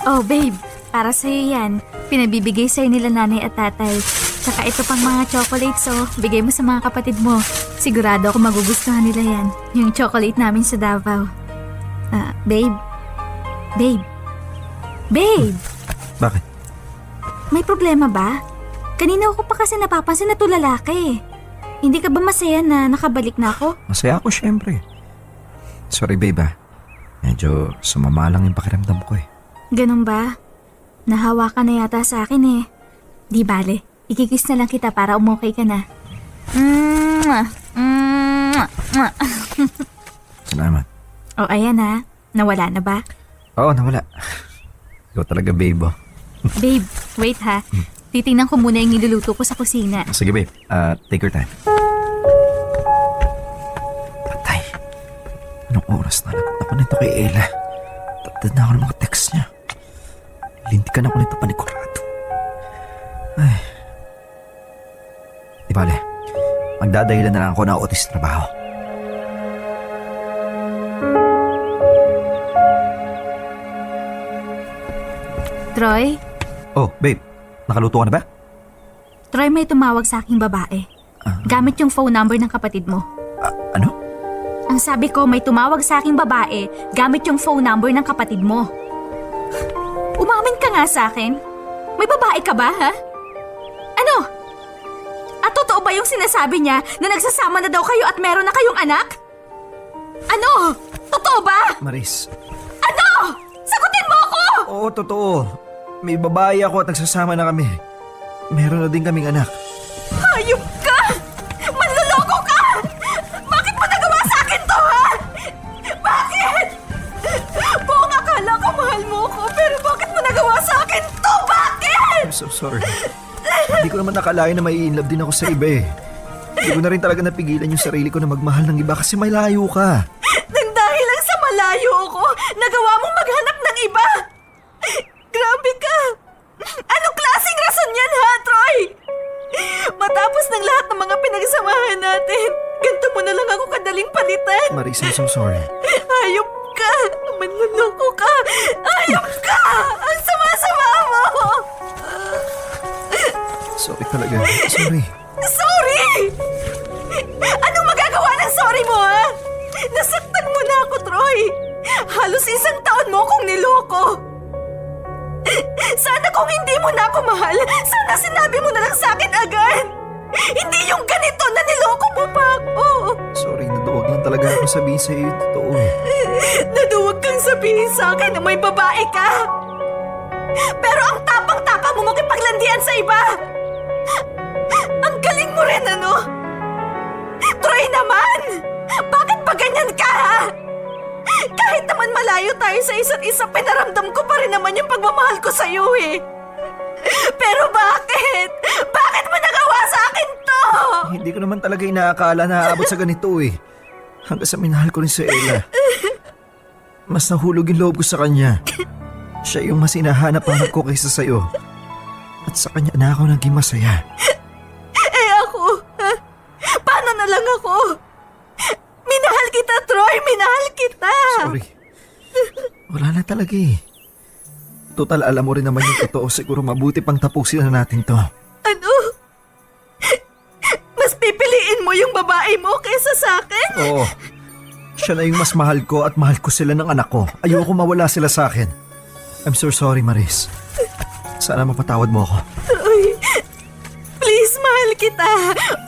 Oh, babe. Para sa'yo yan. Pinabibigay sa'yo nila nanay at tatay. Tsaka ito pang mga chocolates, oh. Bigay mo sa mga kapatid mo. Sigurado ako magugustuhan nila yan. Yung chocolate namin sa Davao. Babe. Babe. Babe! Bakit? May problema ba? Kanina ako pa kasi napapansin na to lalaki. Hindi ka ba masaya na nakabalik na ako? Masaya ako, syempre. Sorry, babe, ah. Medyo sumama lang yung pakiramdam ko, eh. Ganun ba? Nahawa ka na yata sa akin, eh. Di bale, ikikis na lang kita para umukay ka na. Salamat. O ayan ha, nawala na ba? Oo, nawala. Ikaw talaga, babe, oh. Babe, wait ha. Titingnan ko muna yung niluluto ko sa kusina. Sige, babe. Take your time. Patay. Anong oras na lagot ako nito kay Ella? Tatad na ako ng mga text niya. Lintikan ako nito panigurado. Ay. Di bale, magdadahilan na lang ako na otis trabaho. Troy? Oh, babe. Nakaluto ka na ba? Troy, may tumawag sa aking babae. Gamit yung phone number ng kapatid mo. Ano? Ang sabi ko, may tumawag sa aking babae gamit yung phone number ng kapatid mo. Umamin ka nga sa akin. May babae ka ba, ha? Ano? At totoo ba yung sinasabi niya na nagsasama na daw kayo at meron na kayong anak? Ano? Totoo ba? Maris. Ano? Sagutin mo ako! Oo, totoo. May babae ako at nagsasama na kami. Meron na din kaming anak. Hayop ka! Manloloko ka! Bakit mo nagawa sa akin to, ha? Bakit? Buong akala ko mahal mo ko, pero bakit mo nagawa sa akin to? Bakit? I'm so sorry. Hindi ko naman nakalain na may in-love din ako sa iba, eh. Hindi ko na rin talaga napigilan yung sarili ko na magmahal ng iba kasi may layo ka. Nang dahil lang sa malayo ko, nagawa mong maghanap ng iba! Grabe ka! Anong klaseng rason yan, ha, Troy? Matapos ng lahat ng mga pinagsamahan natin, ganito mo na lang ako kadaling palitan. Maris, I'm so sorry. Hayop ka! Manluloko ka! Hayop ka! Ang sama-sama mo! Sorry talaga. Sorry. Sorry! Anong magagawa ng sorry mo, ha? Nasaktan mo na ako, Troy! Halos 1 taon mo akong niloko! Sana kung hindi mo na ako mahal, sana sinabi mo na lang sa akin agad! Hindi yung ganito na niloko mo pa ako! Sorry, naduwag lang talaga ako sabihin sa iyo yung totoo. Naduwag kang sabihin sa akin na may babae ka! Pero ang tapang-tapang mo makipaglandian sa iba! Ang galing mo rin, ano? Troy naman! Bakit ba ganyan ka, ha? Kahit naman malayo tayo sa isa't isa, pinaramdam ko pa rin naman yung pagmamahal ko sa'yo eh. Pero bakit? Bakit mo nagawa sa akin to? Hindi ko naman talaga inaakala na aabot sa ganito eh. Hanggang sa minahal ko rin si Ella. Mas nahulog yung loob ko sa kanya. Siya yung mas hinahanap-hanap ko kaysa sa'yo. At sa kanya na ako naging masaya. Eh ako? Paano na lang ako? Minahal kita, Troy! Minahal kita! Sorry. Wala na talaga eh. Total, alam mo rin naman yung totoo. Siguro mabuti pang tapusin na natin to. Ano? Mas pipiliin mo yung babae mo kaysa sa akin? Oo. Siya na yung mas mahal ko at mahal ko sila ng anak ko. Ayoko mawala sila sa akin. I'm so sorry, Maris. Sana mapatawad mo ako. Troy, please, mahal kita.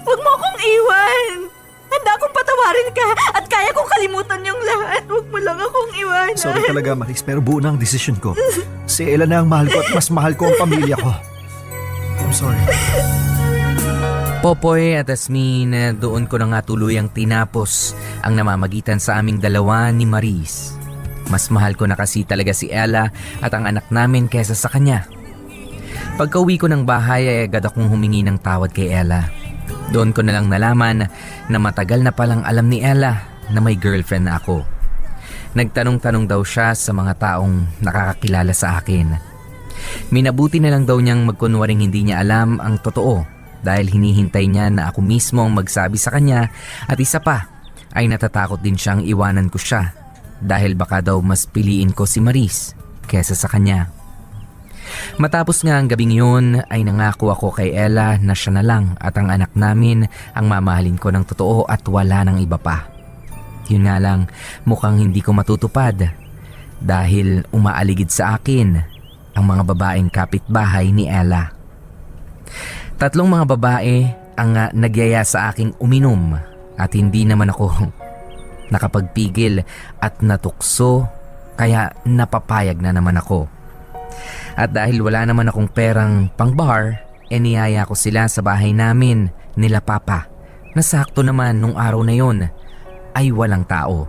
Huwag mo akong iwan. Handa akong patawarin ka at kaya kong kalimutan yung lahat. Huwag mo lang akong iwanan. Sorry talaga, Maris, pero buo na ang desisyon ko. Si Ella na ang mahal ko at mas mahal ko ang pamilya ko. I'm sorry. Popoy at Asmin, doon ko na nga tuluyang tinapos ang namamagitan sa aming dalawa ni Maris. Mas mahal ko na kasi talaga si Ella at ang anak namin kaysa sa kanya. Pagka-uwi ko ng bahay ay agad akong humingi ng tawad kay Ella. Doon ko na lang nalaman na matagal na palang alam ni Ella na may girlfriend na ako. Nagtanong-tanong daw siya sa mga taong nakakakilala sa akin. Minabuti na lang daw niyang magkunwaring hindi niya alam ang totoo dahil hinihintay niya na ako mismo ang magsabi sa kanya at isa pa ay natatakot din siyang iwanan ko siya dahil baka daw mas piliin ko si Maris kesa sa kanya. Matapos nga ang gabing yun ay nangako ako kay Ella na siya na lang at ang anak namin ang mamahalin ko ng totoo at wala ng iba pa. Yun nga lang, mukhang hindi ko matutupad dahil umaaligid sa akin ang mga babaeng kapitbahay ni Ella. 3 mga babae ang nagyaya sa aking uminom at hindi naman ako nakapagpigil at natukso kaya napapayag na naman ako. At dahil wala naman akong perang pang-bar, niyaya ko sila sa bahay namin nila Papa na sakto naman nung araw na yon ay walang tao.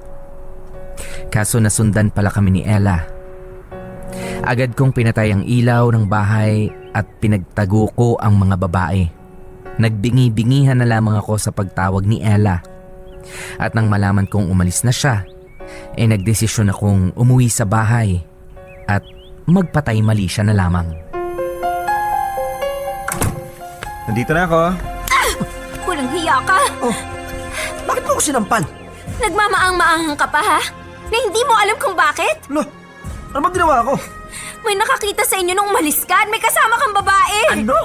Kaso nasundan pala kami ni Ella. Agad kong pinatay ang ilaw ng bahay at pinagtago ko ang mga babae. Nagbingi-bingihan na lamang ako sa pagtawag ni Ella. At nang malaman kong umalis na siya, nagdesisyon akong umuwi sa bahay at magpatay mali siya na lamang. Nandito na ako. Walang hiya ka. Oh, bakit mo ako sinampal? Nagmamaang-maanghang ka pa ha? Na hindi mo alam kung bakit? Lo, ano bang ginawa ko? May nakakita sa inyo nung umalis ka at may kasama kang babae. Ano?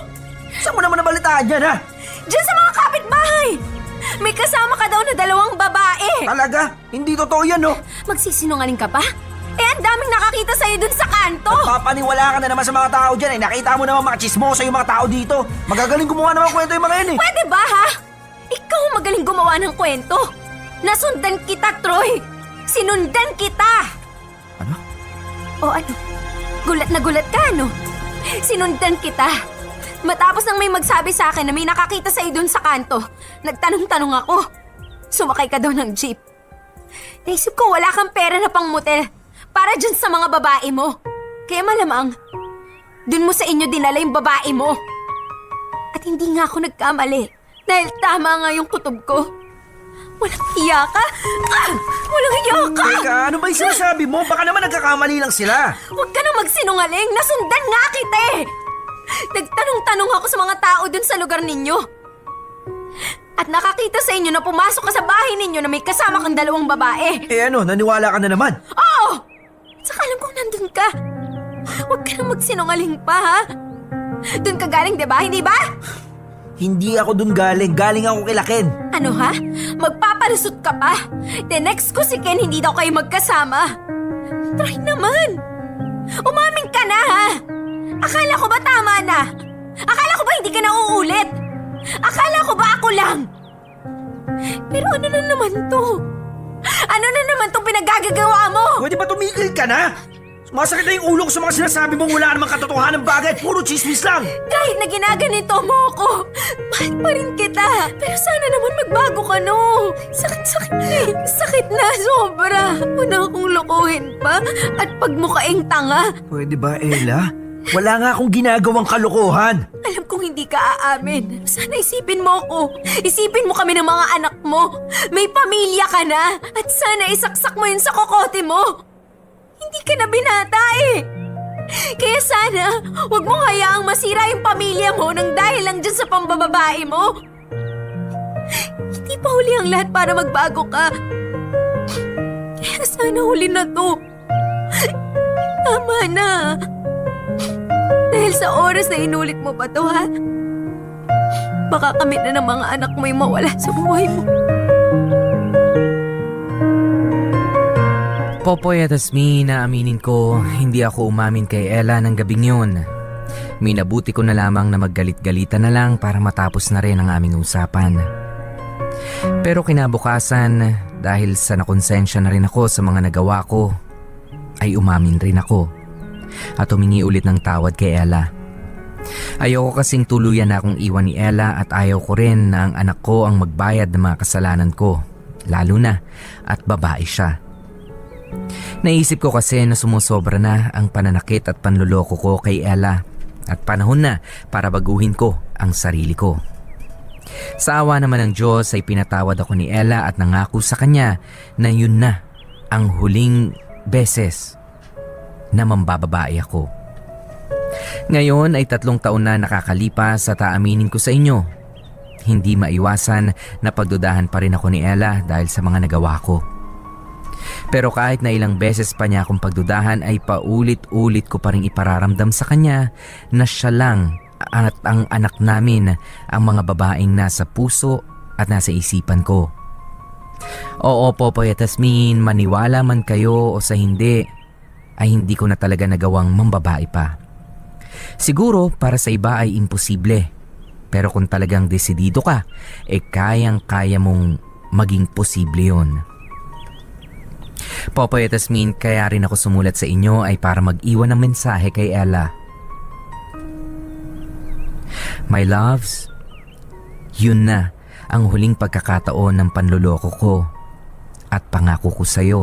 Saan mo naman nabalitaan yan ha? Diyan sa mga kapitbahay. May kasama ka daw na 2 babae. Talaga? Hindi totoo yan no? Magsisinungaling ka pa? Ang daming nakakita sa'yo dun sa kanto. Papaniwala ka na naman sa mga tao dyan eh. Nakita mo naman mga chismoso yung mga tao dito. Magagaling gumawa naman kwento yung mga yan eh. Pwede ba ha? Ikaw ang magaling gumawa ng kwento. Nasundan kita, Troy. Sinundan kita. Ano? O ano? Gulat na gulat ka, ano? Sinundan kita. Matapos nang may magsabi sa akin na may nakakita sa'yo dun sa kanto, nagtanong-tanong ako. Sumakay ka daw ng jeep. Naisip ko wala kang pera na pang motel para dyan sa mga babae mo. Kaya malamang, dun mo sa inyo dinala yung babae mo. At hindi nga ako nagkamali dahil tama nga yung kutob ko. Walang hiya ka? Walang hiya ka! Teka, ano ba yung sinasabi mo? Baka naman nagkakamali lang sila. Huwag ka na magsinungaling! Nasundan nga kita eh! Nagtanong-tanong ako sa mga tao dun sa lugar ninyo. At nakakita sa inyo na pumasok ka sa bahay ninyo na may kasama kang 2 babae. Eh ano, naniwala ka na naman. Oo! Saka alam kong nandun ka. Huwag ka na magsinungaling pa ha? Dun ka galing, diba? Hindi ba? Hindi ako dun galing. Galing ako kay Ken. Ano ha? Magpapalusot ka pa? The next ko si Ken, hindi daw kayo magkasama. Try naman. Umamin ka na ha? Akala ko ba tama na? Akala ko ba hindi ka na uulit? Akala ko ba ako lang? Pero ano na naman to? Ano na naman tong pinagagagawa mo? Pwede ba tumigil ka na? Masakit na yung ulo ko sa mga sinasabi mong wala namang katotohanan bagay at puro chismis lang. Kahit na ginaganito mo ako, mahal pa rin kita. Pero sana naman magbago ka, no? Sakit na sobra. Una akong lokohin pa at pagmukaing tanga. Pwede ba, Ella? Wala nga akong ginagawang kalokohan. Alam kong hindi ka aamin. Sana isipin mo ako. Isipin mo kami ng mga anak mo. May pamilya ka na. At sana isaksak mo yun sa kokote mo. Hindi ka na binata eh. Kaya sana, huwag mong hayaang masira yung pamilya mo nang dahil lang dyan sa pambababae mo. Hindi pa huli ang lahat para magbago ka. Kaya sana huli na to. Tama na. Dahil sa oras na inulit mo pa to, ha? Baka kami na ng mga anak mo yung mawala sa buhay mo. Popoy at Asmi, naaminin ko, hindi ako umamin kay Ella ng gabing yun. Minabuti ko na lamang na maggalit-galitan na lang para matapos na rin ang aming usapan. Pero kinabukasan, dahil sa nakonsensya na rin ako sa mga nagawa ko, ay umamin rin ako. At humingi ulit ng tawad kay Ella. Ayoko kasing tuluyan na akong iwan ni Ella at ayaw ko rin na ang anak ko ang magbayad ng mga kasalanan ko. Lalo na at babae siya. Naisip ko kasi na sumusobra na ang pananakit at panluloko ko kay Ella at panahon na para baguhin ko ang sarili ko. Sa awa naman ng Diyos ay pinatawad ako ni Ella at nangako sa kanya na yun na ang huling beses na mambababae ako. Ngayon ay 3 taon na nakakalipas at aaminin ko sa inyo, hindi maiwasan na pagdudahan pa rin ako ni Ella dahil sa mga nagawa ko. Pero kahit na ilang beses pa niya akong pagdudahan ay paulit-ulit ko pa rin ipararamdam sa kanya na siya lang at ang anak namin ang mga babaeng nasa puso at nasa isipan ko. Oo, Popoy at Asmin, maniwala man kayo o sa hindi, ay hindi ko na talaga nagawang mambabae pa. Siguro para sa iba ay imposible. Pero kung talagang desidido ka, kayang-kaya mong maging posible yun. Popoy at Asmin, kaya rin ako sumulat sa inyo ay para mag-iwan ng mensahe kay Ella. My loves, yun na ang huling pagkakataon ng panluloko ko at pangako ko sa'yo.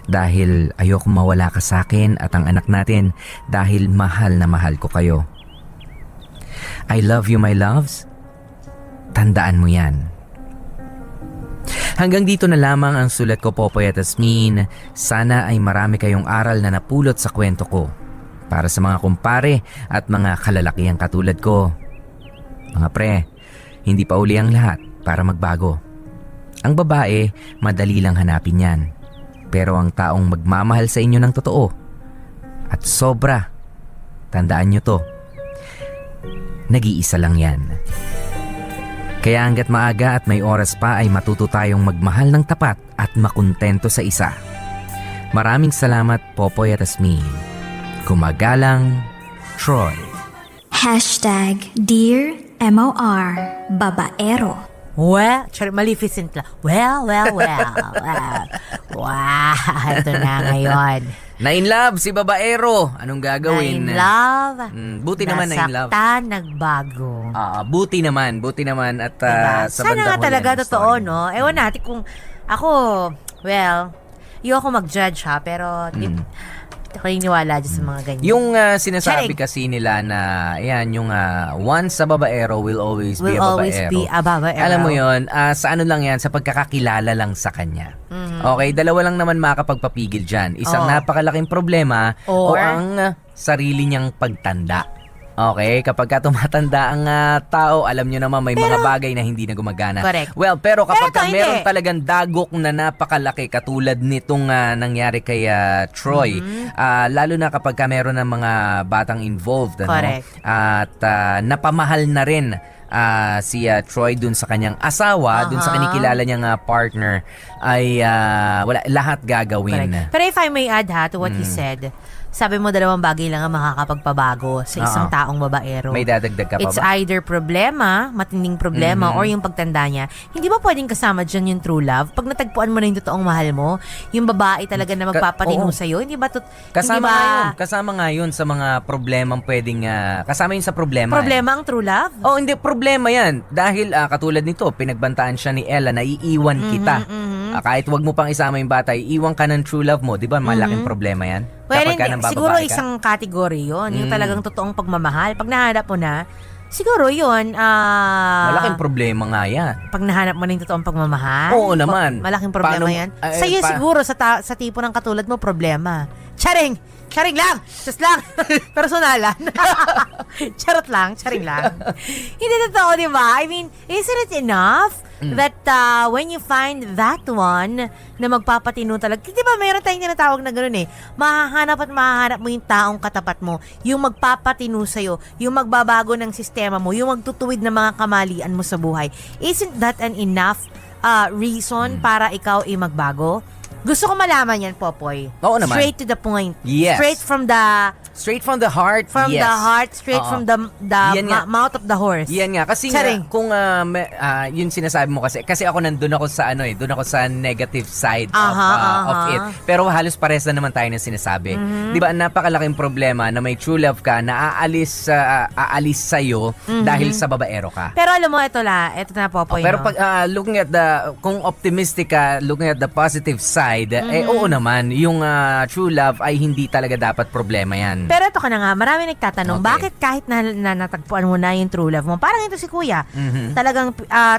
Dahil ayoko mawala ka sa akin at ang anak natin dahil mahal na mahal ko kayo. I love you, my loves. Tandaan mo yan. Hanggang dito na lamang ang sulat ko, Popoy at Asmin. Sana ay marami kayong aral na napulot sa kwento ko. Para sa mga kumpare at mga kalalakihang katulad ko. Mga pre, hindi pa uli ang lahat para magbago. Ang babae, madali lang hanapin yan. Pero ang taong magmamahal sa inyo ng totoo at sobra, tandaan nyo to, nag-iisa lang yan. Kaya hanggat maaga at may oras pa ay matuto tayong magmahal ng tapat at makontento sa isa. Maraming salamat, Popoy at Asmin. Kumagalang, Troy. Dear MOR Babaero. Well, Maleficent lang. Well. Wow, ito na ngayon. Na-in love si babaero. Anong gagawin? Na in love. Buti naman na in love. Nasaktan, nagbago. Buti naman at Diba? sa Sana nga bandang huli talaga ang totoo, story. no? Ewan natin kung ako, well, ayoko mag-judge ha, pero ako iniwala dyan sa mga ganyan. Yung sinasabi Charing. kasi nila na yan, yung once a babaero will always be Will a always babaero. be a babaero. Alam mo yon, sa ano lang yan, sa pagkakakilala lang sa kanya. Okay, dalawa lang naman makakapagpapigil dyan. Isang Oo. napakalaking problema o Or? ang sarili niyang pagtanda. Okay, kapag ka tumatanda ang tao, alam nyo naman may mga bagay na hindi na gumagana. Correct. Well, pero kapag Pero ito, meron hindi. talagang dagok na napakalaki katulad nitong nangyari kay Troy, lalo na kapag ka meron ng mga batang involved, ano? Correct. At napamahal na rin si Troy dun sa kanyang asawa, dun sa kinikilala niyang partner, ay wala, lahat gagawin. Correct. Pero if I may add to what you said, sabi mo dalawang bagay lang ang makakapagpabago sa isang taong babaero. May dadagdag ka pa It's ba? either problema, matinding problema, or yung pagtanda niya. Hindi ba pwedeng kasama dyan yung true love? Pag natagpuan mo na yung totoong mahal mo, yung babae talaga na magpapatino oo. sa'yo, hindi ba? Kasama hindi ba, nga yun. Kasama nga yun sa mga problemang pwedeng... kasama yun sa problema. problema ang true love? Oh, hindi, problema yan. Dahil katulad nito, pinagbantaan siya ni Ella na iiwan kita. Kahit wag mo pang isama yung bata, iiwan ka ng true love mo. Di ba malaking problema yan? Well, Kapag ka hindi, nang bababae siguro ka. isang category yon, yung talagang totoong pagmamahal. Pag nahanap mo na, siguro yun, Malaking problema nga yan. pag nahanap mo na yung totoong pagmamahal. Oo naman. Malaking problema Paano- yan. ay, Sa'yo siguro, sa tipo ng katulad mo, problema. Charing! Charing lang! Just lang! Personalan. Charot lang. Charing lang. Hindi totoo, di ba? I mean, isn't it enough that when you find that one na magpapatino talaga, di ba mayroon tayong tinatawag na gano'n eh, mahahanap at mahahanap mo yung taong katapat mo, yung magpapatino sa'yo, yung magbabago ng sistema mo, yung magtutuwid ng mga kamalian mo sa buhay. Isn't that an enough reason para ikaw ay magbago? Gusto ko malaman yan, Popoy. Oo naman. Straight to the point. Yes. Straight from the heart, yes. the heart, straight Oo. from the Yan nga. mouth of the horse. Yan nga kasi Charing. nga, kung yun sinasabi mo kasi ako nandun ako sa doon ako sa negative side of it. Pero halos pares na naman tayo ng sinasabi. 'Di ba? Napakalaking problema na may true love ka na aalis sa dahil sa babaero ka. Pero alam mo, ito na, Popoy. Pero no? pag looking at kung optimistic ka, looking at the positive side, oo naman, yung true love ay hindi talaga dapat problema yan. Pero ito ka na nga, marami nagtatanong, Okay. bakit kahit na natagpuan mo na yung true love mo, parang ito si Kuya, talagang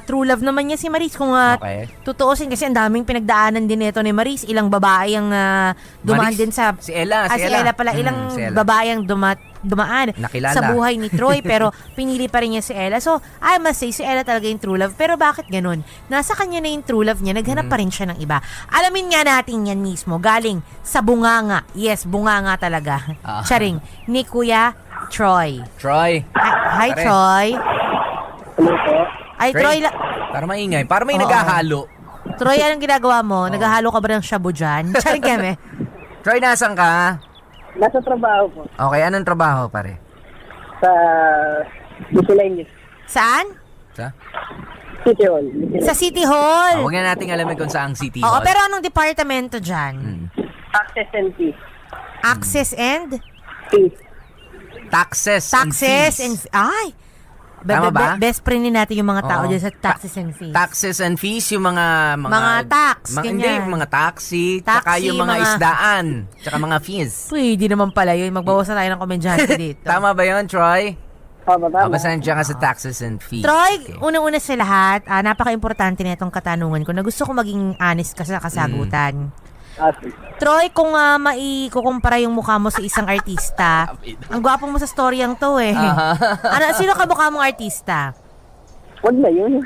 true love naman niya si Maris. Kung Okay. tutuusin, kasi ang daming pinagdaanan din ito ni Maris, ilang babae ang dumaan Maris? din sa... Si Ella, si Ella pala, ilang si Ella. babae ang dumaan Nakilala. sa buhay ni Troy, pero pinili pa rin niya si Ella. So, I must say, si Ella talaga yung true love. Pero bakit ganun? Nasa kanya na yung true love niya, naghanap pa rin siya ng iba. Alamin nga natin yan mismo, galing sa bunganga. Yes, bunganga talaga. Charing, ni Kuya Troy. Troy. Hi, Pare. Troy. Ay, Troy, Para maingay. Para may naghahalo. Troy, anong ginagawa mo? Naghahalo ka ba ng shabu dyan? Charing keme. Troy, nasan ka? Nasa trabaho po. Okay, anong trabaho, pare? Sa miscellaneous. Saan? Sa? City Hall. Sa City Hall. Huwag na nating alamin kung saang city Oo, hall. pero anong departamento dyan? Access and fees. Access and? Fees. Taxes Taxes and and fees. Ay! Tama ba? Best friend din natin yung mga tao Oo. dyan sa taxes and fees. Taxes and fees, yung mga tax, hindi, ganyan. mga taxi, tsaka Taxi, yung mga mga- isdaan, tsaka mga fees. Pwede naman pala yun. Magbawas na tayo ng komedyante dito. Tama ba yun, Troy? Tama. Basta nandiyan ka sa taxes and fees. Troy, Okay. unang-una sa lahat, napaka-importante na itong katanungan ko na gusto ko maging honest ka sa kasagutan. Troy, kung maikukumpara yung mukha mo sa isang artista, ang gwapo mo sa storyang to eh. Sino ka mukha mong artista? Huwag na yun.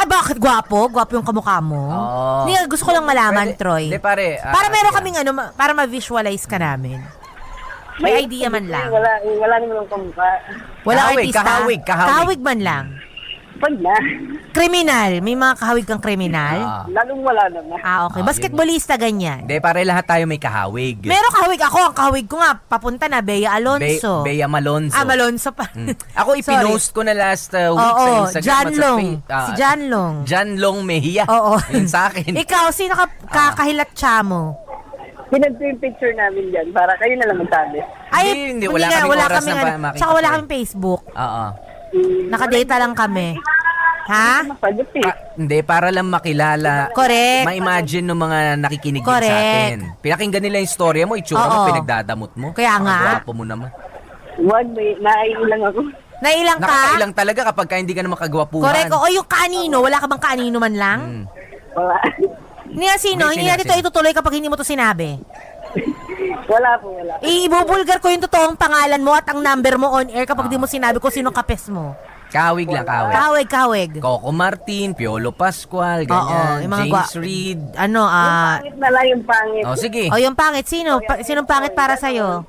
Bakit gwapo? Gwapo yung kamukha mo? Oo. Hindi, gusto ko lang malaman, Pwede- Troy. Hindi, pare. Para meron kaming para ma-visualize ka namin. May idea man lang. Wala naman ang kamukha. Wala Kahawig, artista. kahawig. Kahawig man lang. Huwag na. Kriminal. May mga kahawig kang kriminal? Lalong wala naman. Okay. Basketballista, ganyan. Hindi, pare, lahat tayo may kahawig. Meron kahawig ako. Ang kahawig ko nga, papunta na, Bea Alonso. Bea Malonzo. Malonzo pa. Ako, ipinost ko na last week sa Oo, Instagram. John at sa Long. Facebook. Si John Long. John Long Mejia. Oo. Yun sa akin. Ikaw, sino ka kakahilatsa mo? Pinag yung picture namin dyan para kayo na lang magsabi. Ay, Hindi, wala kaming oras na makikita. Tsaka wala kaming Facebook. Oo. Nakadata lang kami. Ha? Masagot eh. Hindi, para lang makilala. Correct. Ma-imagine ng mga nakikinig din sa Correct. atin. Pinakinggan nila yung storya mo, itsura mo, Oo. pinagdadamot mo. Kaya nga. Ang gwapo mo naman. Huwag, naiilang ako. Nailang ka? Nakakailang talaga kapag hindi ka na makagwapuhan. Correct. O yung kanino, wala ka bang kanino man lang? Wala. Hindi nga sino, Hindi, hindi nga sino, dito sino? itutuloy kapag hindi mo to sinabi. Wala po, wala. Ibubulgar ko yung totoong pangalan mo at ang number mo on air kapag di mo sinabi kung sino kapes mo. Kahawig lang, kahawig. Kahawig. Coco Martin, Piolo Pascual, ganyan. yung mga James Reid. Ano, Pangit na lang yung pangit. Oh, sige. o yung pangit, sinong pangit para sa'yo?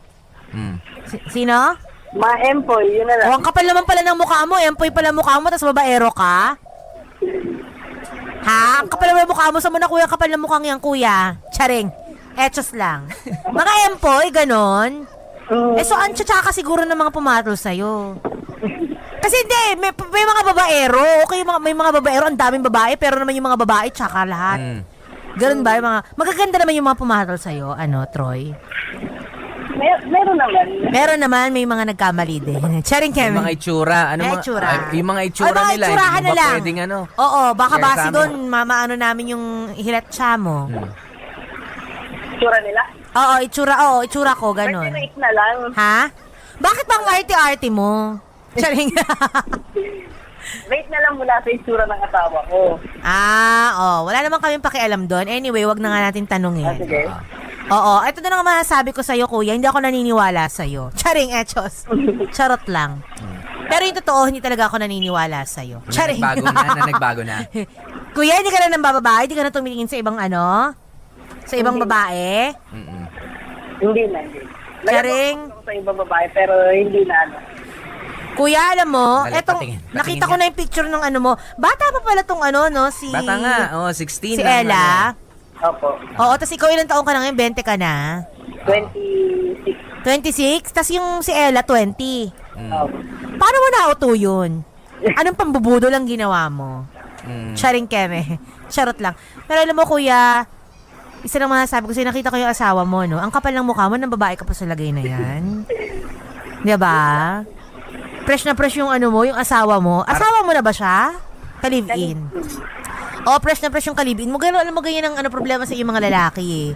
Hmm. Sino? Mga empoy, yun na lang. O, ang kapal naman pala ng mukha mo. Empoy pala mukha mo, tapos babaero ka? Ha? Ang kapal naman ng mukha mo. Sa muna kuya, kapal ng mukhang yan, kuya. Charing. Etos lang. Mga empoy, ganon. So, ang tsaka siguro ng mga pumatol sa'yo. Kasi hindi, may mga babaero. Okay, may mga babaero, ang daming babae, pero naman yung mga babae, tsaka lahat. Ganun ba? Yung mga, magaganda naman yung mga pumatol sa'yo, Troy? Meron naman. Meron naman, may mga nagkamali din. Charing Kevin. Yung mga itsura. Itsura. Yung mga itsura mga nila. itsurahan Hindi na ba lang. pwedeng Oo, baka share base sa amin? doon, maano namin yung hilatsa mo. Tsura nila. Oo, itsura ko, ganun. Rate na lang. Ha? Bakit bang arty-arty mo? Charing. Rate na lang mula sa itsura ng asawa ko. Wala naman kaming pakialam doon. Anyway, wag na nga natin tanungin. Sige. Oo, ito na nga masasabi ko sa'yo, kuya. Hindi ako naniniwala sa'yo. Charing, echos. Charot lang. Pero yung totoo, hindi talaga ako naniniwala sa'yo. Charing. Nagbago na. Kuya, hindi ka na babae? Hindi ka na tumitingin sa ibang Sa ibang babae? Hindi na. Charing. Nagagawa ko sa ibang babae, pero hindi na Kuya, alam mo, Dali, etong, patingin nakita ko nga. na yung picture ng mo. Bata pa pala tong si... Bata nga. 16 Si lang, Ella. Opo. Oo, tas ikaw ilang taong ka na ngayon? 20 ka na? 26. 26? Tas yung si Ella, 20. Opo. Paano mo nauto yun? Anong pambubudol ang ginawa mo? Charing Keme. Charot lang. Pero alam mo, kuya, isa lang masasabi ko sa'yo, nakita ko yung asawa mo, no? Ang kapal ng mukha mo, ng babae ka pa sa lagay na yan. Diba? Fresh na fresh yung yung asawa mo. Asawa mo na ba siya? Ka-live-in. Fresh na fresh yung ka-live-in mo. Alam mo, ganyan ang problema sa iyong mga lalaki eh.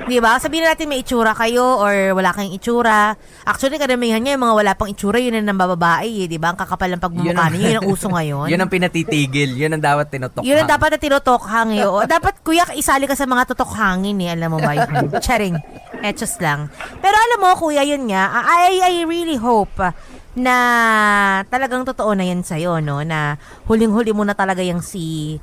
Diba? Sabihin natin may itsura kayo or wala kayong itsura. Actually, karamihan niya yung mga wala pang itsura, yun ang bababae eh. Diba? Ang kakapal ng pagmumukha niya. Yun ang uso ngayon. Yun ang pinatitigil. Yun ang dapat tinutok. Yun ang dapat na tinutokhang eh. Dapat, kuya, isali ka sa mga tutokhangin eh. Alam mo ba yun? Charing. Etchos lang. Pero alam mo, kuya, yun nga. I really hope na talagang totoo na yan sa'yo, no? Na huling-huli mo na talaga yung si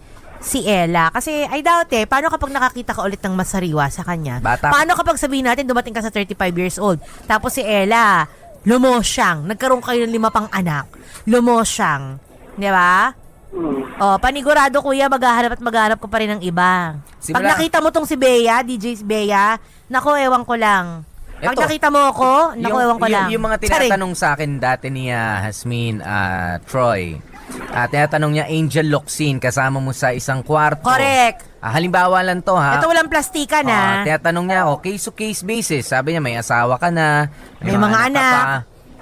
Ella. Kasi I doubt paano kapag nakakita ka ulit ng masariwa sa kanya? Bata. Paano kapag sabihin natin dumating ka sa 35 years old, tapos si Ella, lumosyang, nagkaroon kayo ng 5 pang anak, lumosyang, di ba? Panigurado kuya, maghahanap ko pa rin ng iba. Pag nakita mo tong si Bea, DJ Bea, nako, ewan ko lang. Pag nakita mo ako, naku, ewan ko lang. Yung mga tinatanong sa akin dati ni Hasmin Troy, tinatanong niya, Angel Locsin, kasama mo sa isang kwarto. Correct. Halimbawa lang to, ha? Ito walang plastikan, ha? Tinatanong niya ako, case-to-case basis. Sabi niya, may asawa ka na, May mga anak. ka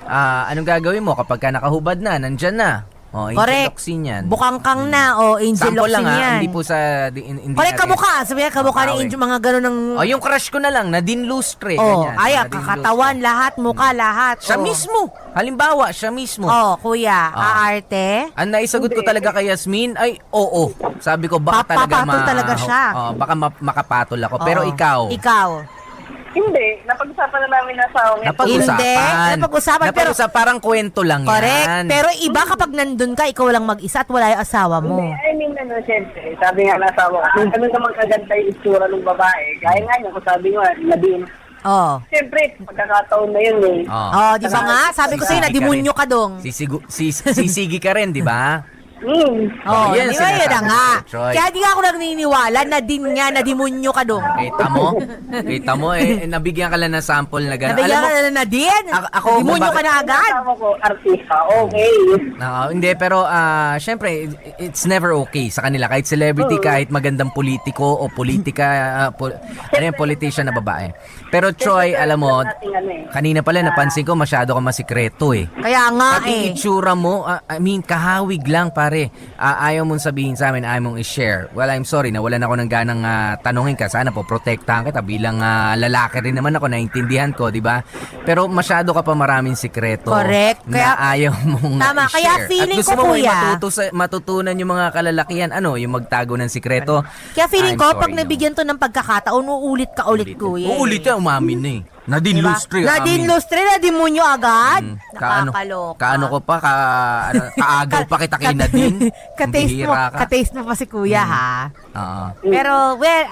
pa. Anong gagawin mo kapag ka nakahubad na, nandyan na? Angel Correct. Locsin yan. Bukangkang na, Angel Sample lang, Locsin yan. hindi po sa... Hindi Correct, natin- kamukha. Sabi niya, kamukha ni Angel, mga gano'n ng... yung crush ko na lang, Nadine Lustre. ganyan. Nadine kakatawan, Lustre. lahat, mukha, lahat. Siya mismo. Halimbawa, siya mismo. Kuya, aarte. Ang naisagot ko talaga kay Yasmin ay oo. Sabi ko baka talaga Papapatol talaga siya. baka makapatol ako. Pero ikaw. Hindi. Napag-usapan na namin na asawa niya. Napag-usapan, pero... Parang kwento lang Correct. yan. Pero iba kapag nandun ka, ikaw lang mag-isa at wala yung asawa mo. Hindi, I mean, siyempre, sabi nga ng asawa ko, kung ano naman kaganda yung itsura ng babae, gaya nga niya, kung sabi nga, Nadine. Siyempre, pagkakataon na yun eh. Di ba nga? Sabi ko sa'yo, nadimunyo ka dong. Sisigi ka rin, di ba? Yan Yan di ba yun na sinasabi nga? ko, Troy. Kaya di nga ako naniniwala na din nga, nadimunyo ka dong. Kita mo, nabigyan ka lang ng sample na gano'n. Nabigyan ka na din. Nadimunyo ka na agad. Asawa ko, artista, okay. Hindi, pero syempre, it's never okay sa kanila. Kahit celebrity, kahit magandang politiko o politika, politician na babae. Pero Troy, alam mo, kanina pala napansin ko, masyado ka masikreto eh. Kaya nga Pati itsura mo, kahawig lang pare. Ayaw mong sabihin sa amin, ayaw mong i-share. Well, I'm sorry, nawalan ako ng ganang tanungin ka. Sana po, protektahan kita bilang lalaki rin naman ako, naintindihan ko, di ba? Pero masyado ka pa maraming sikreto. Correct. Na ayaw mong tama, i-share. kaya feeling At gusto ko, mo kuya, matutunan yung mga kalalakihan, yung magtago ng sikreto. Kaya feeling I'm ko, sorry, pag nabigyan to ng pagkakataon, uulit ka ulit, kuya. Uulit yan, umamin na eh. Nadine Lustre. Nadine Lustre, nadimunyo agad. Nakakaloka. Kaano ko pa, kaagaw pa kita kay Nadine. Ka-taste mo pa si kuya, ha? Pero, well,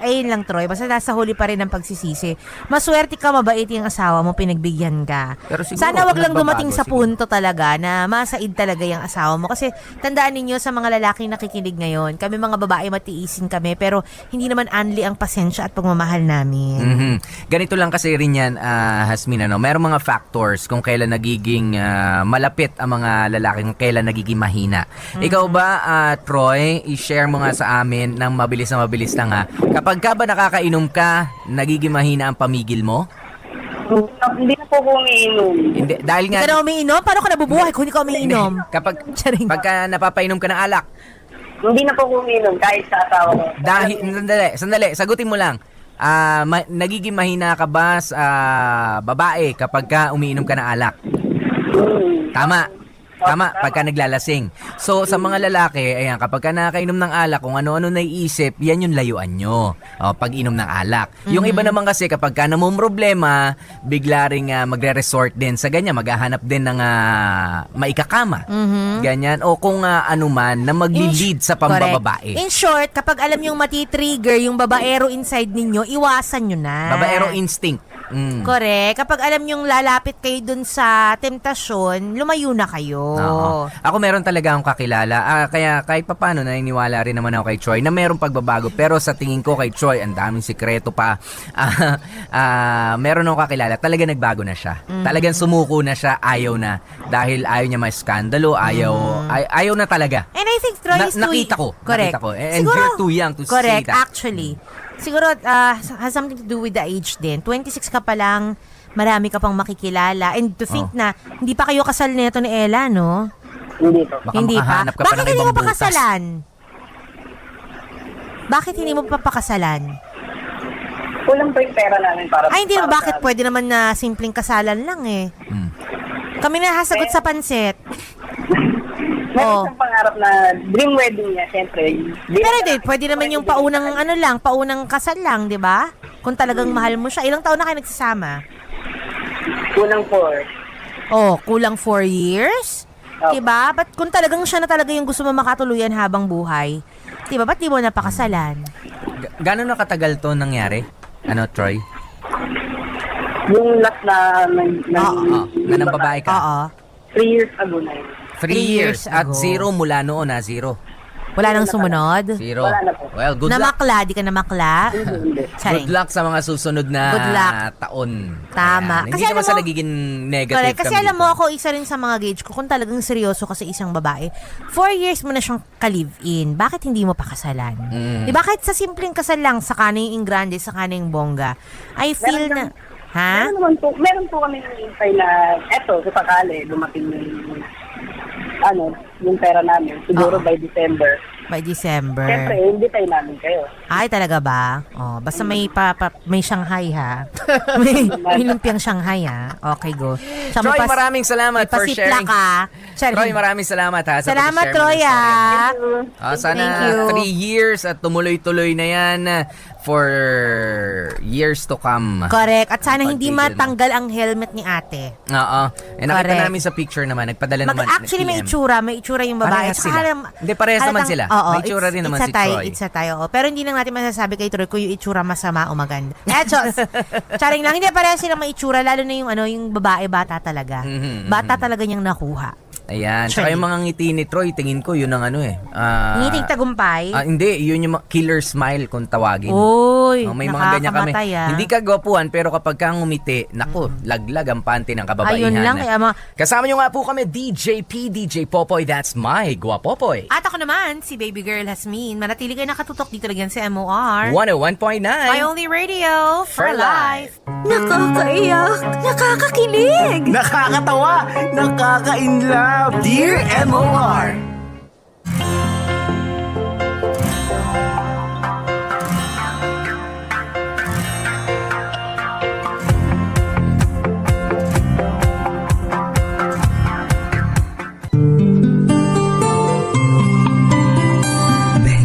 ayun lang, Troy. Basta nasa huli pa rin ang pagsisisi. Maswerte ka, mabait yung asawa mo, pinagbigyan ka. Pero siguro, Sana wag lang nagbabago, dumating sa siguro. punto talaga na masaid talaga yung asawa mo. Kasi tandaan ninyo sa mga lalaking nakikinig ngayon, kami mga babae matiisin kami, pero hindi naman anli ang pasensya at pagmamahal namin. Mhm. Ganito lang kasi rin yan, Hasmin, merong mga factors kung kailan nagiging malapit ang mga lalaki, kung kailan nagiging mahina. Ikaw ba, Troy, i-share mo nga sa amin ng mabilis na mabilis lang ha. Kapag ka ba nakakainom ka, nagiging mahina ang pamigil mo? Hindi na po ko umiinom. Hindi, dahil nga, Hindi ka na umiinom? Paano ka nabubuhay kung hindi ka umiinom? pagka napapainom ka ng alak, Hindi na po ko umiinom kahit sa asawa ko. dahil, sandali, sagutin mo lang. Nagiging mahina ka ba sa babae kapag ka umiinom ka ng alak? Tama. Tama, pagka naglalasing. So, sa mga lalaki, ayan, kapag ka nakakainom ng alak, kung ano-ano naiisip, yan yung layuan nyo. Pag-inom ng alak. Yung iba naman kasi, kapag ka namumroblema, bigla rin magre-resort din sa ganyan, maghahanap din ng maikakama. Ganyan. O kung ano man, na magli-lead sa pambababae. In short, kapag alam yung matitrigger yung babaero inside ninyo, iwasan nyo na. Babaero instinct. Correct. Kapag alam yung lalapit kayo dun sa temptasyon, lumayo na kayo. Oo. Ako meron talaga akong kakilala. Kaya kahit papano naniniwala rin naman ako kay Troy na merong pagbabago. Pero sa tingin ko kay Troy, ang daming sikreto pa. Meron akong kakilala. Talaga nagbago na siya. Talagang sumuko na siya. Ayaw na. Dahil ayaw niya may skandalo. Ayaw na talaga. And I think Troy is too... Nakita ko. Correct. Nakita ko. And you're too young to correct, say that. actually. Siguro, has something to do with the age din. 26 ka pa lang, marami ka pang makikilala. And to think na, hindi pa kayo kasal nito ni Ella, no? Hindi po. Baka Hindi pa. makahanap ka pa Bakit ng hindi mo ibang pa butas. kasalan? Bakit hindi mo pa pakasalan? Kulang po yung pera namin para... Ay, hindi ba? para Bakit sa- pwede naman na simpleng kasalan lang eh? Kami na hasagot sa pansit. Meron siyang pangarap na dream wedding niya, syempre. Pero hindi, pwede naman yung paunang paunang kasal lang, di ba? Kung talagang mahal mo siya. Ilang taon na kayo nagsasama? Kulang 4. Oh, kulang 4 years? Oh. Diba? Ba't kung talagang siya na talaga yung gusto mo makatuluyan habang buhay, diba? Ba't di mo napakasalan? Gano'n na katagal to nangyari? Ano, Troy? Yung last na Na ng babae ka? Oo. 3 years ago na yun. 3 years. At ago. 0 mula noon na 0. Wala nang sumunod? 0. Wala na po. Well, good luck. Namakla, di ka namakla? Hindi. Sorry. Good luck sa mga susunod na Good luck. taon. Tama. Ayan. Kasi Hindi naman alam sa mo- nagiging negative Correct. Kasi kami alam dito. mo, ako isa rin sa mga gauge ko, kung talagang seryoso ka sa isang babae, 4 years mo na siyang ka-live-in, bakit hindi mo pa kasalan? Di ba kahit sa simpleng kasal lang, sa kaning ingrande, sa kaning bongga, I feel na... Ha? Meron po kami hinihintay na, eto, sa sakali, dumating yung, yung pera namin. Siguro by December. By December. Siyempre, hindi tayo namin kayo. Ay, talaga ba? Oh, basta may may Shanghai ha. may lumpiang Shanghai ha. Okay, go. Siya, Troy, maraming salamat may for pasipla sharing. ka. Troy, maraming salamat ha. sa Salamat, pag-share mo ng Troy, story. ah. Sana Thank you. 3 years at tumuloy-tuloy na yan for years to come. Correct. At sana hindi Pagtigil mo. matanggal ang helmet ni ate. Oo. Nakita Correct. namin sa picture naman. Nagpadala naman. Actually, may itsura yung babae. Parehas sila. Hindi, parehas naman sila. May itsura rin naman si Troy. It's a tie, oo. Pero hindi lang natin masasabi kay Troy kung yung itsura masama o maganda. Chos! Charing lang. Hindi, parehas silang may itsura. Lalo na yung babae, bata talaga. Bata talaga niyang nakuha. Ayan. Tsaka yung mga ngiti ni Troy, tingin ko yun ang Ngiting tagumpay. Hindi, yun yung killer smile kung tawagin. Uy, May mga ganyan kami. nakakamatay, ah. Hindi ka gwapuhan, pero kapag kang ngumiti, naku, laglag ang panty ng kababaihan. Ayun lang, kaya Kasama nyo nga po kami, DJ P, DJ Popoy, that's my Gwapopoy. At ako naman, si baby girl Hasmin. Manatili kayo nakatutok dito lang sa MOR. 101.9. My only radio for For life. Nakakaiyak! Nakakakilig! Nakakatawa! Nakaka-inlove! Dear MOR!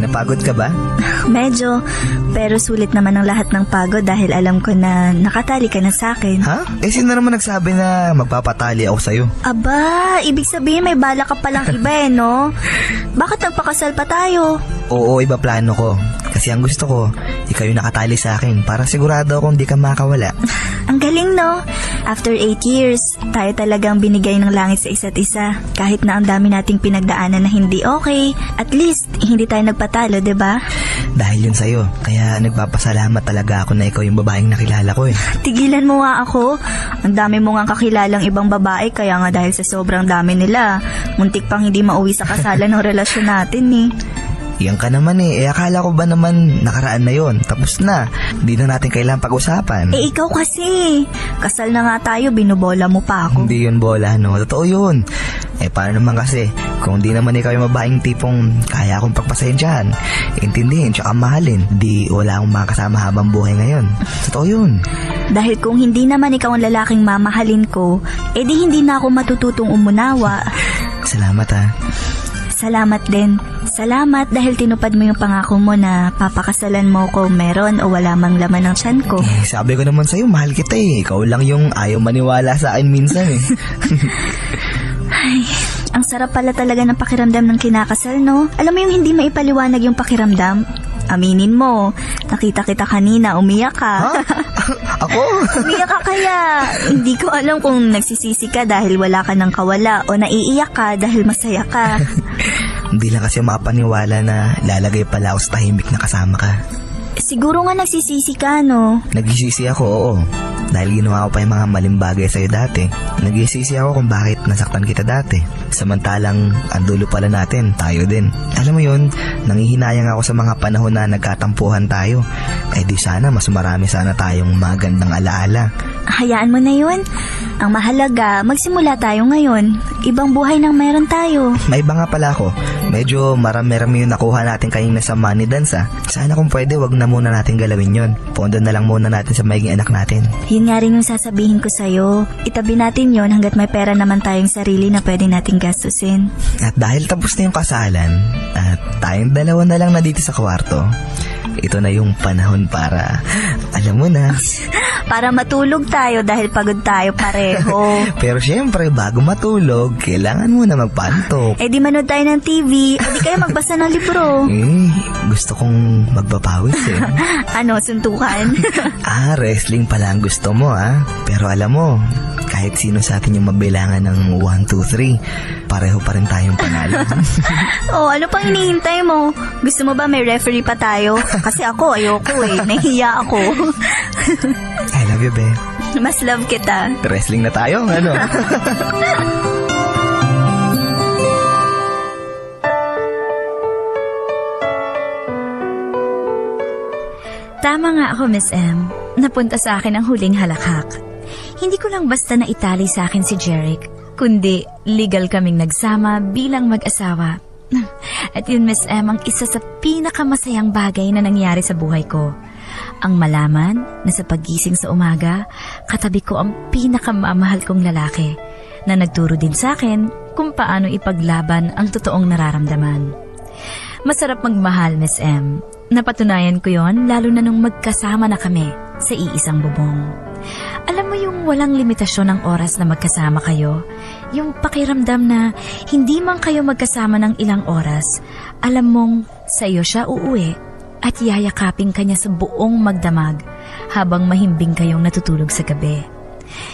Napagod Pagod ka ba? Medyo, pero sulit naman ang lahat ng pagod dahil alam ko na nakatali ka na sa akin. Ha? Sino naman nagsabi na magpapatali ako sa'yo? Aba, ibig sabihin may bala ka palang iba no? Bakit nagpakasal pa tayo? Oo, iba plano ko. Kasi ang gusto ko, ikaw yung nakatali sa akin para sigurado akong di ka makawala. Ang galing no? After 8 years, tayo talagang binigay ng langit sa isa't isa. Kahit na ang dami nating pinagdaanan na hindi okay, at least hindi tayo nagpatalo, 'di ba? Dahil yun sa'yo, kaya nagpapasalamat talaga ako na ikaw yung babaeng nakilala ko eh. Tigilan mo nga ako. Ang dami mo nga kakilalang ibang babae, kaya nga dahil sa sobrang dami nila, muntik pang hindi mauwi sa kasalan ng relasyon natin eh. Yan ka naman eh. Akala ko ba naman nakaraan na yon? Tapos na. Hindi na natin kailangan pag-usapan. Ikaw kasi. Kasal na nga tayo, binubola mo pa ako. Hindi yun bola, no? Totoo yun. Paano naman kasi? Kung di naman ikaw yung babaeng tipong kaya akong pagpasensyahan, intindihin, tsaka mahalin, di wala akong makasama habang buhay ngayon. Totoo yun. Dahil kung hindi naman ikaw ang lalaking mamahalin ko, di hindi na ako matututong umunawa. Salamat ha. Salamat din. Salamat dahil tinupad mo yung pangako mo na papakasalan mo ko meron o wala mang laman ng tiyan ko. Sabi ko naman sa'yo, mahal kita eh. Ikaw lang yung ayaw maniwala sa akin minsan eh. Ay, ang sarap pala talaga ng pakiramdam ng kinakasal, no? Alam mo yung hindi maipaliwanag yung pakiramdam? Aminin mo, nakita kita kanina, umiyak ka. Ako? Umiyak ka kaya. Hindi ko alam kung nagsisisi ka dahil wala ka ng kawala o naiiyak ka dahil masaya ka. Hindi lang kasi mapaniwala na lalagay pala ako sa tahimik na kasama ka. Siguro nga nagsisisi ka, no? Nagsisisi ako, oo. Dahil ginawa ko pa yung mga maling bagay sa'yo dati. Nagsisisi ako kung bakit nasaktan kita dati. Samantalang ang dulo pala natin, tayo din. Alam mo yun, nanghihinayang ako sa mga panahon na nagkatampuhan tayo. Di sana mas marami sana tayong magandang alaala. Hayaan mo na yun. Ang mahalaga, magsimula tayo ngayon. Ibang buhay nang meron tayo. May iba nga pala ako. Medyo marami-rami yung nakuha natin kanina sa money dance ha. Sana kung pwede, wag na muna natin galawin yon. Pondo na lang muna natin sa magiging anak natin. Yun nga rin yung sasabihin ko sa'yo. Itabi natin yon hanggat may pera naman tayong sarili na pwede nating gastusin. At dahil tapos na yung kasalan, at tayong dalawa na lang na dito sa kwarto, ito na yung panahon para, alam mo na. Para matulog tayo dahil pagod tayo pareho. Pero syempre, bago matulog, kailangan mo na magpantok. Di manood tayo ng TV. Di kayo magbasa ng libro. Gusto kong magpapawis eh. Ano, suntukan? Wrestling pala ang gusto mo Pero alam mo, kahit sino sa atin yung mabilangan ng 1, 2, 3, pareho pa rin tayong panalo. Ano pang hinihintay mo? Gusto mo ba may referee pa tayo? Kasi ako, ayoko nahihiya ako. I love you, be. Mas love kita. Wrestling na tayo, ano? Tama nga ako, Miss M. Napunta sa akin ang huling halakhak. Hindi ko lang basta na itali sa akin si Jeric, kundi legal kaming nagsama bilang mag-asawa. At yun, Miss M, ang isa sa pinakamasayang bagay na nangyari sa buhay ko. Ang malaman na sa paggising sa umaga, katabi ko ang pinakamamahal kong lalaki na nagturo din sa akin kung paano ipaglaban ang totoong nararamdaman. Masarap magmahal, Miss M. Napatunayan ko yon lalo na nung magkasama na kami sa iisang bubong. Alam mo yung walang limitasyon ng oras na magkasama kayo? Yung pakiramdam na hindi man kayo magkasama ng ilang oras, alam mong sa iyo siya uuwi at yayakapin kanya sa buong magdamag habang mahimbing kayong natutulog sa gabi.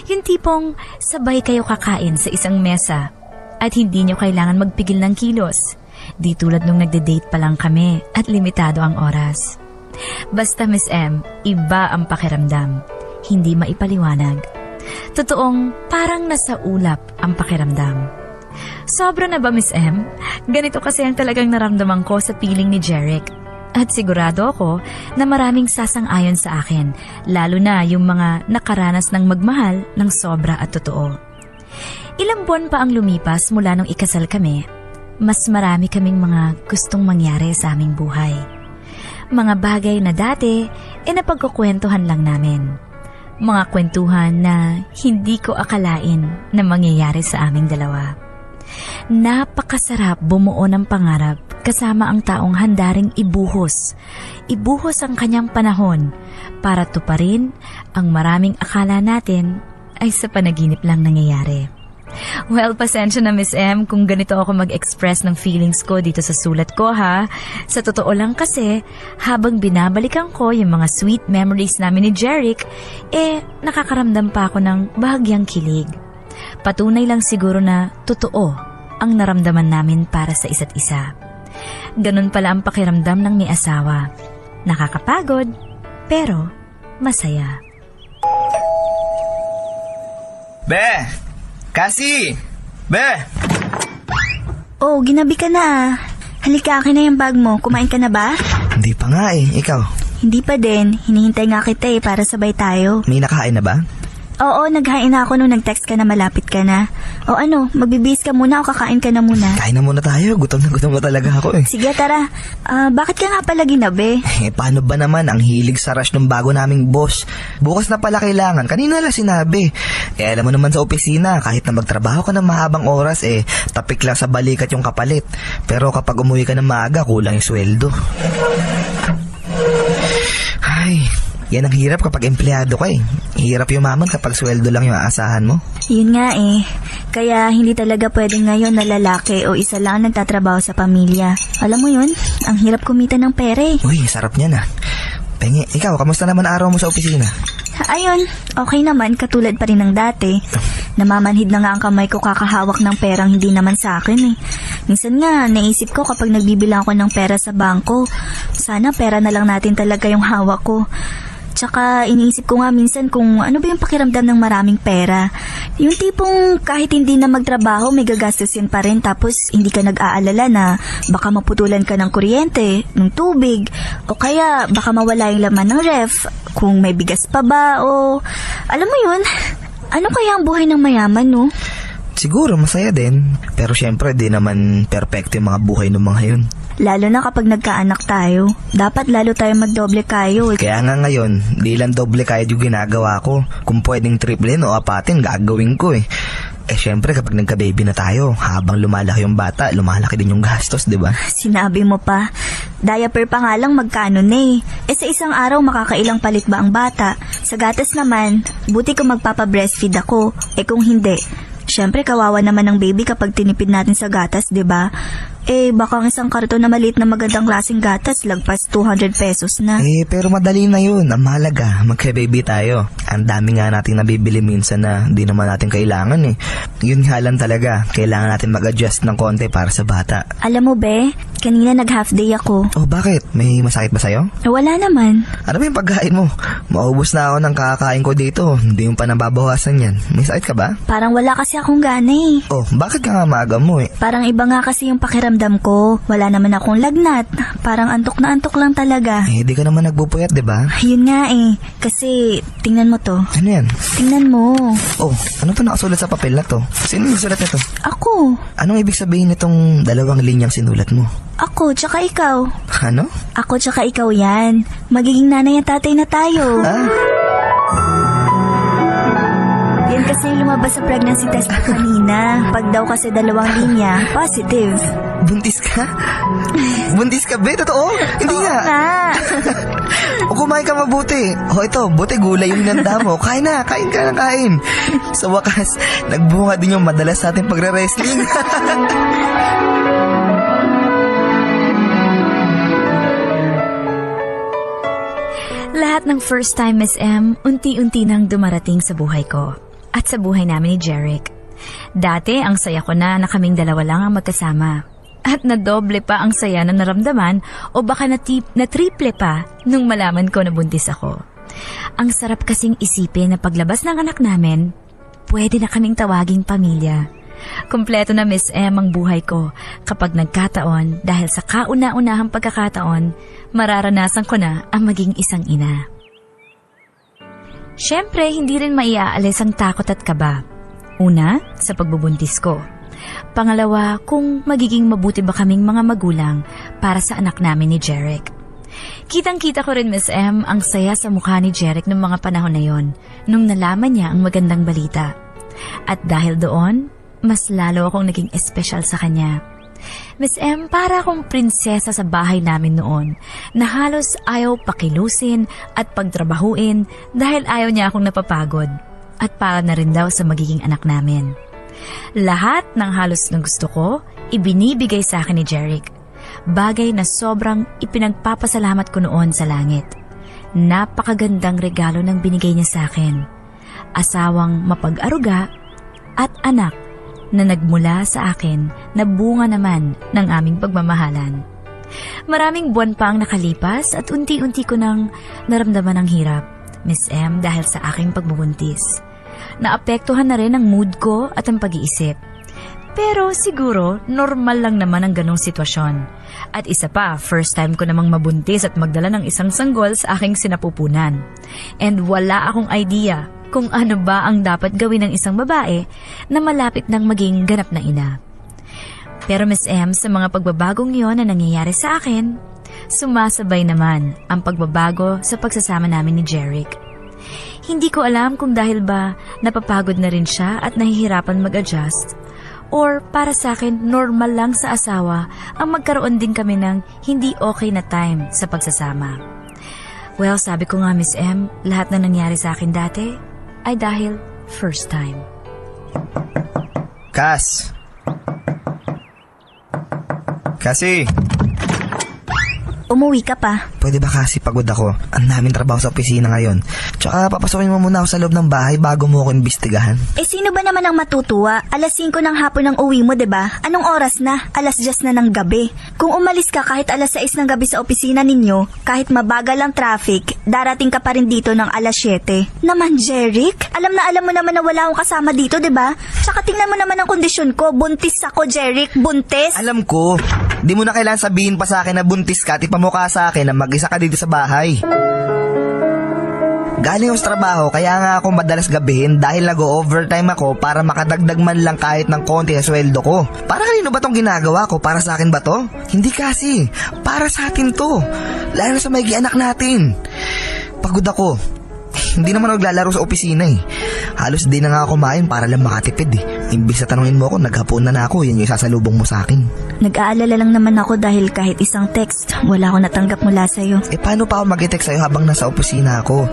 Yung tipong sabay kayo kakain sa isang mesa at hindi nyo kailangan magpigil ng kilos. Di tulad nung nagde-date pa lang kami at limitado ang oras. Basta, Miss M, iba ang pakiramdam. Hindi maipaliwanag. Totoong parang nasa ulap ang pakiramdam. Sobra na ba, Miss M? Ganito kasi ang talagang naramdaman ko sa piling ni Jeric. At sigurado ako na maraming sasang-ayon sa akin, lalo na yung mga nakaranas ng magmahal ng sobra at totoo. Ilang buwan pa ang lumipas mula nung ikasal kami, mas marami kaming mga gustong mangyari sa aming buhay. Mga bagay na dati, napagkukwentuhan lang namin. Mga kwentuhan na hindi ko akalain na mangyayari sa aming dalawa. Napakasarap bumuo ng pangarap kasama ang taong handa ring ibuhos ang kanyang panahon para tuparin ang maraming akala natin ay sa panaginip lang nangyayari. Well, pasensya na Miss M kung ganito ako mag-express ng feelings ko dito sa sulat ko ha. Sa totoo lang kasi, habang binabalikan ko yung mga sweet memories namin ni Jeric, nakakaramdam pa ako ng bahagyang kilig. Patunay lang siguro na totoo ang naramdaman namin para sa isa't isa. Ganun pala ang pakiramdam ng may asawa. Nakakapagod, pero masaya. Be! Kasi! Be! Oh, ginabi ka na. Halika, akin na yung bag mo. Kumain ka na ba? Hindi pa nga ikaw. Hindi pa din. Hinihintay nga kita para sabay tayo. May nakain na ba? Oo, naghain na ako nung nag-text ka na malapit ka na. O ano, magbibihis ka muna o kakain ka na muna? Kain na muna tayo. Gutom na talaga ako Sige, tara. Bakit ka nga pala ginabi? Paano ba naman ang hilig sa rush ng bago naming boss? Bukas na pala kailangan. Kanina lang sinabi. Alam mo naman sa opisina, kahit na magtrabaho ka ng mahabang oras, tapik lang sa balikat yung kapalit. Pero kapag umuwi ka ng maaga, kulang yung sweldo. Ay... Yan ang hirap kapag empleyado ka Hirap yumaman kapag sweldo lang yung aasahan mo. Yun nga Kaya hindi talaga pwedeng ngayon na lalaki o isa lang ang nagtatrabaho sa pamilya. Alam mo yun, ang hirap kumita ng pera Uy, sarap niyan Pengi, ikaw, kamusta naman araw mo sa opisina? Ayun, okay naman, katulad pa rin ng dati. Namamanhid na nga ang kamay ko kakahawak ng perang hindi naman sa akin Minsan nga, naisip ko kapag nagbibilang ako ng pera sa bangko, sana pera na lang natin talaga yung hawak ko. Tsaka iniisip ko nga minsan kung ano ba yung pakiramdam ng maraming pera. Yung tipong kahit hindi na magtrabaho may gagastusin pa rin tapos hindi ka nag-aalala na baka maputulan ka ng kuryente, ng tubig, o kaya baka mawala yung laman ng ref, kung may bigas pa ba o... Alam mo yun, ano kaya ang buhay ng mayaman no? Siguro masaya din, pero syempre di naman perfecto yung mga buhay ng mga yun. Lalo na kapag nagkaanak tayo. Dapat lalo tayo magdoble kayo. Kaya nga ngayon, di lang doble kayod yung ginagawa ko. Kung pwedeng triplein o apatin, gagawin ko syempre kapag nagka-baby na tayo, habang lumalaki yung bata, lumalaki din yung gastos, di ba? Sinabi mo pa. Diaper pa nga lang magkano na sa isang araw makakailang palit ba ang bata? Sa gatas naman, buti kung magpapa-breastfeed ako. Kung hindi, syempre kawawa naman ng baby kapag tinipid natin sa gatas, di ba? Baka ang isang karton na maliit na magandang klaseng gatas, lagpas 200 pesos na. Pero madali na yun. Ang mahalaga, magka-baby tayo. Ang dami nga natin nabibili minsan na di naman natin kailangan Yun nga lang talaga, kailangan natin mag-adjust ng konti para sa bata. Alam mo be, kanina nag-half day ako. Oh, bakit? May masakit ba sa'yo? Wala naman. Ano ba yung pagkain mo? Maubos na ako ng kakakain ko dito. Hindi yung pa nababawasan yan. May sakit ka ba? Parang wala kasi akong gana Oh, bakit ka nga maaga mo Parang iba nga kasi yung pakiramdam ko. Wala naman akong lagnat. Parang antok na antok lang talaga. Di ka naman nagpupuyat, diba? Yun nga Kasi, tingnan mo to. Ano yan? Tingnan mo. Oh, ano pa nakasulat sa papel na to? Sino yung sulat nito? Ako. Anong ibig sabihin nitong 2 linyang sinulat mo? Ako, tsaka ikaw. Ano? Ako, tsaka ikaw yan. Magiging nanay at tatay na tayo. Yan kasi yung lumabas sa pregnancy test ko kanina. Pag daw kasi 2 linya, positive. Buntis ka? Buntis ka, be? Totoo? Hindi nga. O kumain ka mabuti. Ito, buti gulay yung nanda mo. Kain na, kain ka na, kain. Sa wakas, nagbunga din yung madalas sa ating pagre-wrestling. Lahat ng first time Miss M, unti-unti nang dumarating sa buhay ko. At sa buhay namin ni Jeric. Dati, ang saya ko na kaming 2 lang ang magkasama. At nadoble pa ang saya na naramdaman o baka na triple pa nung malaman ko na buntis ako. Ang sarap kasing isipin na paglabas ng anak namin, pwede na kaming tawaging pamilya. Kompleto na Miss M ang buhay ko kapag nagkataon dahil sa kauna-unahang pagkakataon, mararanasan ko na ang maging isang ina. Siyempre, hindi rin maiaalis ang takot at kaba. Una, sa pagbubuntis ko. Pangalawa, kung magiging mabuti ba kaming mga magulang para sa anak namin ni Jeric. Kitang-kita ko rin, Miss M, ang saya sa mukha ni Jeric noong mga panahon na yon, nung nalaman niya ang magandang balita. At dahil doon, mas lalo akong naging espesyal sa kanya. Miss M, para akong prinsesa sa bahay namin noon na halos ayaw pakilusin at pagtrabahuin dahil ayaw niya akong napapagod at para na rin daw sa magiging anak namin. Lahat ng halos ng gusto ko, ibinibigay sa akin ni Jeric. Bagay na sobrang ipinagpapasalamat ko noon sa langit. Napakagandang regalo ng binigay niya sa akin. Asawang mapag-aruga at anak na nagmula sa akin na bunga naman ng aming pagmamahalan. Maraming buwan pa ang nakalipas at unti-unti ko nang naramdaman ang hirap, Miss M, dahil sa aking pagbubuntis. Naapektuhan na rin ang mood ko at ang pag-iisip. Pero siguro, normal lang naman ang ganong sitwasyon. At isa pa, first time ko namang mabuntis at magdala ng isang sanggol sa aking sinapupunan. And wala akong idea kung ano ba ang dapat gawin ng isang babae na malapit ng maging ganap na ina. Pero Miss M, sa mga pagbabagong yon na nangyayari sa akin, sumasabay naman ang pagbabago sa pagsasama namin ni Jeric. Hindi ko alam kung dahil ba napapagod na rin siya at nahihirapan mag-adjust, or para sa akin normal lang sa asawa ang magkaroon din kami ng hindi okay na time sa pagsasama. Well, sabi ko nga Miss M, lahat na nangyari sa akin dati ay dahil first time. Kasi, Umuwi ka pa. pwede ba kasi pagod ako? Ang daming trabaho sa opisina ngayon. Tsaka papasokin mo muna ako sa loob ng bahay bago mo ako imbestigahan. Eh sino ba naman ang matutuwa? 5:00 ng hapon ang uwi mo, 'di ba? Anong oras na? 10:00 na ng gabi. Kung umalis ka kahit 6:00 ng gabi sa opisina ninyo, kahit mabagal ang traffic, darating ka pa rin dito ng 7:00. Naman, Jeric, alam mo naman na wala akong kasama dito, 'di ba? Tsaka tingnan mo naman ang kondisyon ko. Buntis ako, Jeric. Buntis. Alam ko, di mo na kailangan sabihin pa sa akin na buntis ka at ipamukha sa akin na mag-isa ka dito sa bahay. Galing ako sa trabaho, kaya nga ako madalas gabihin dahil nag-overtime ako para makadagdag man lang kahit ng konti sa sweldo ko. Para kanino ba tong ginagawa ko? Para sa akin ba to? Hindi kasi. Para sa atin to. Lalo na sa may anak natin. Pagod ako. Hindi naman naglalaro sa opisina eh. Halos di na nga ako kumain para lang makatipid eh. Imbis na tanungin mo ako, naghapon na ako, yan yung sasalubong mo sa akin. Nag-aalala lang naman ako dahil kahit isang text, wala akong natanggap mula sa'yo. Eh paano pa ako mag-text sa'yo habang nasa opisina ako?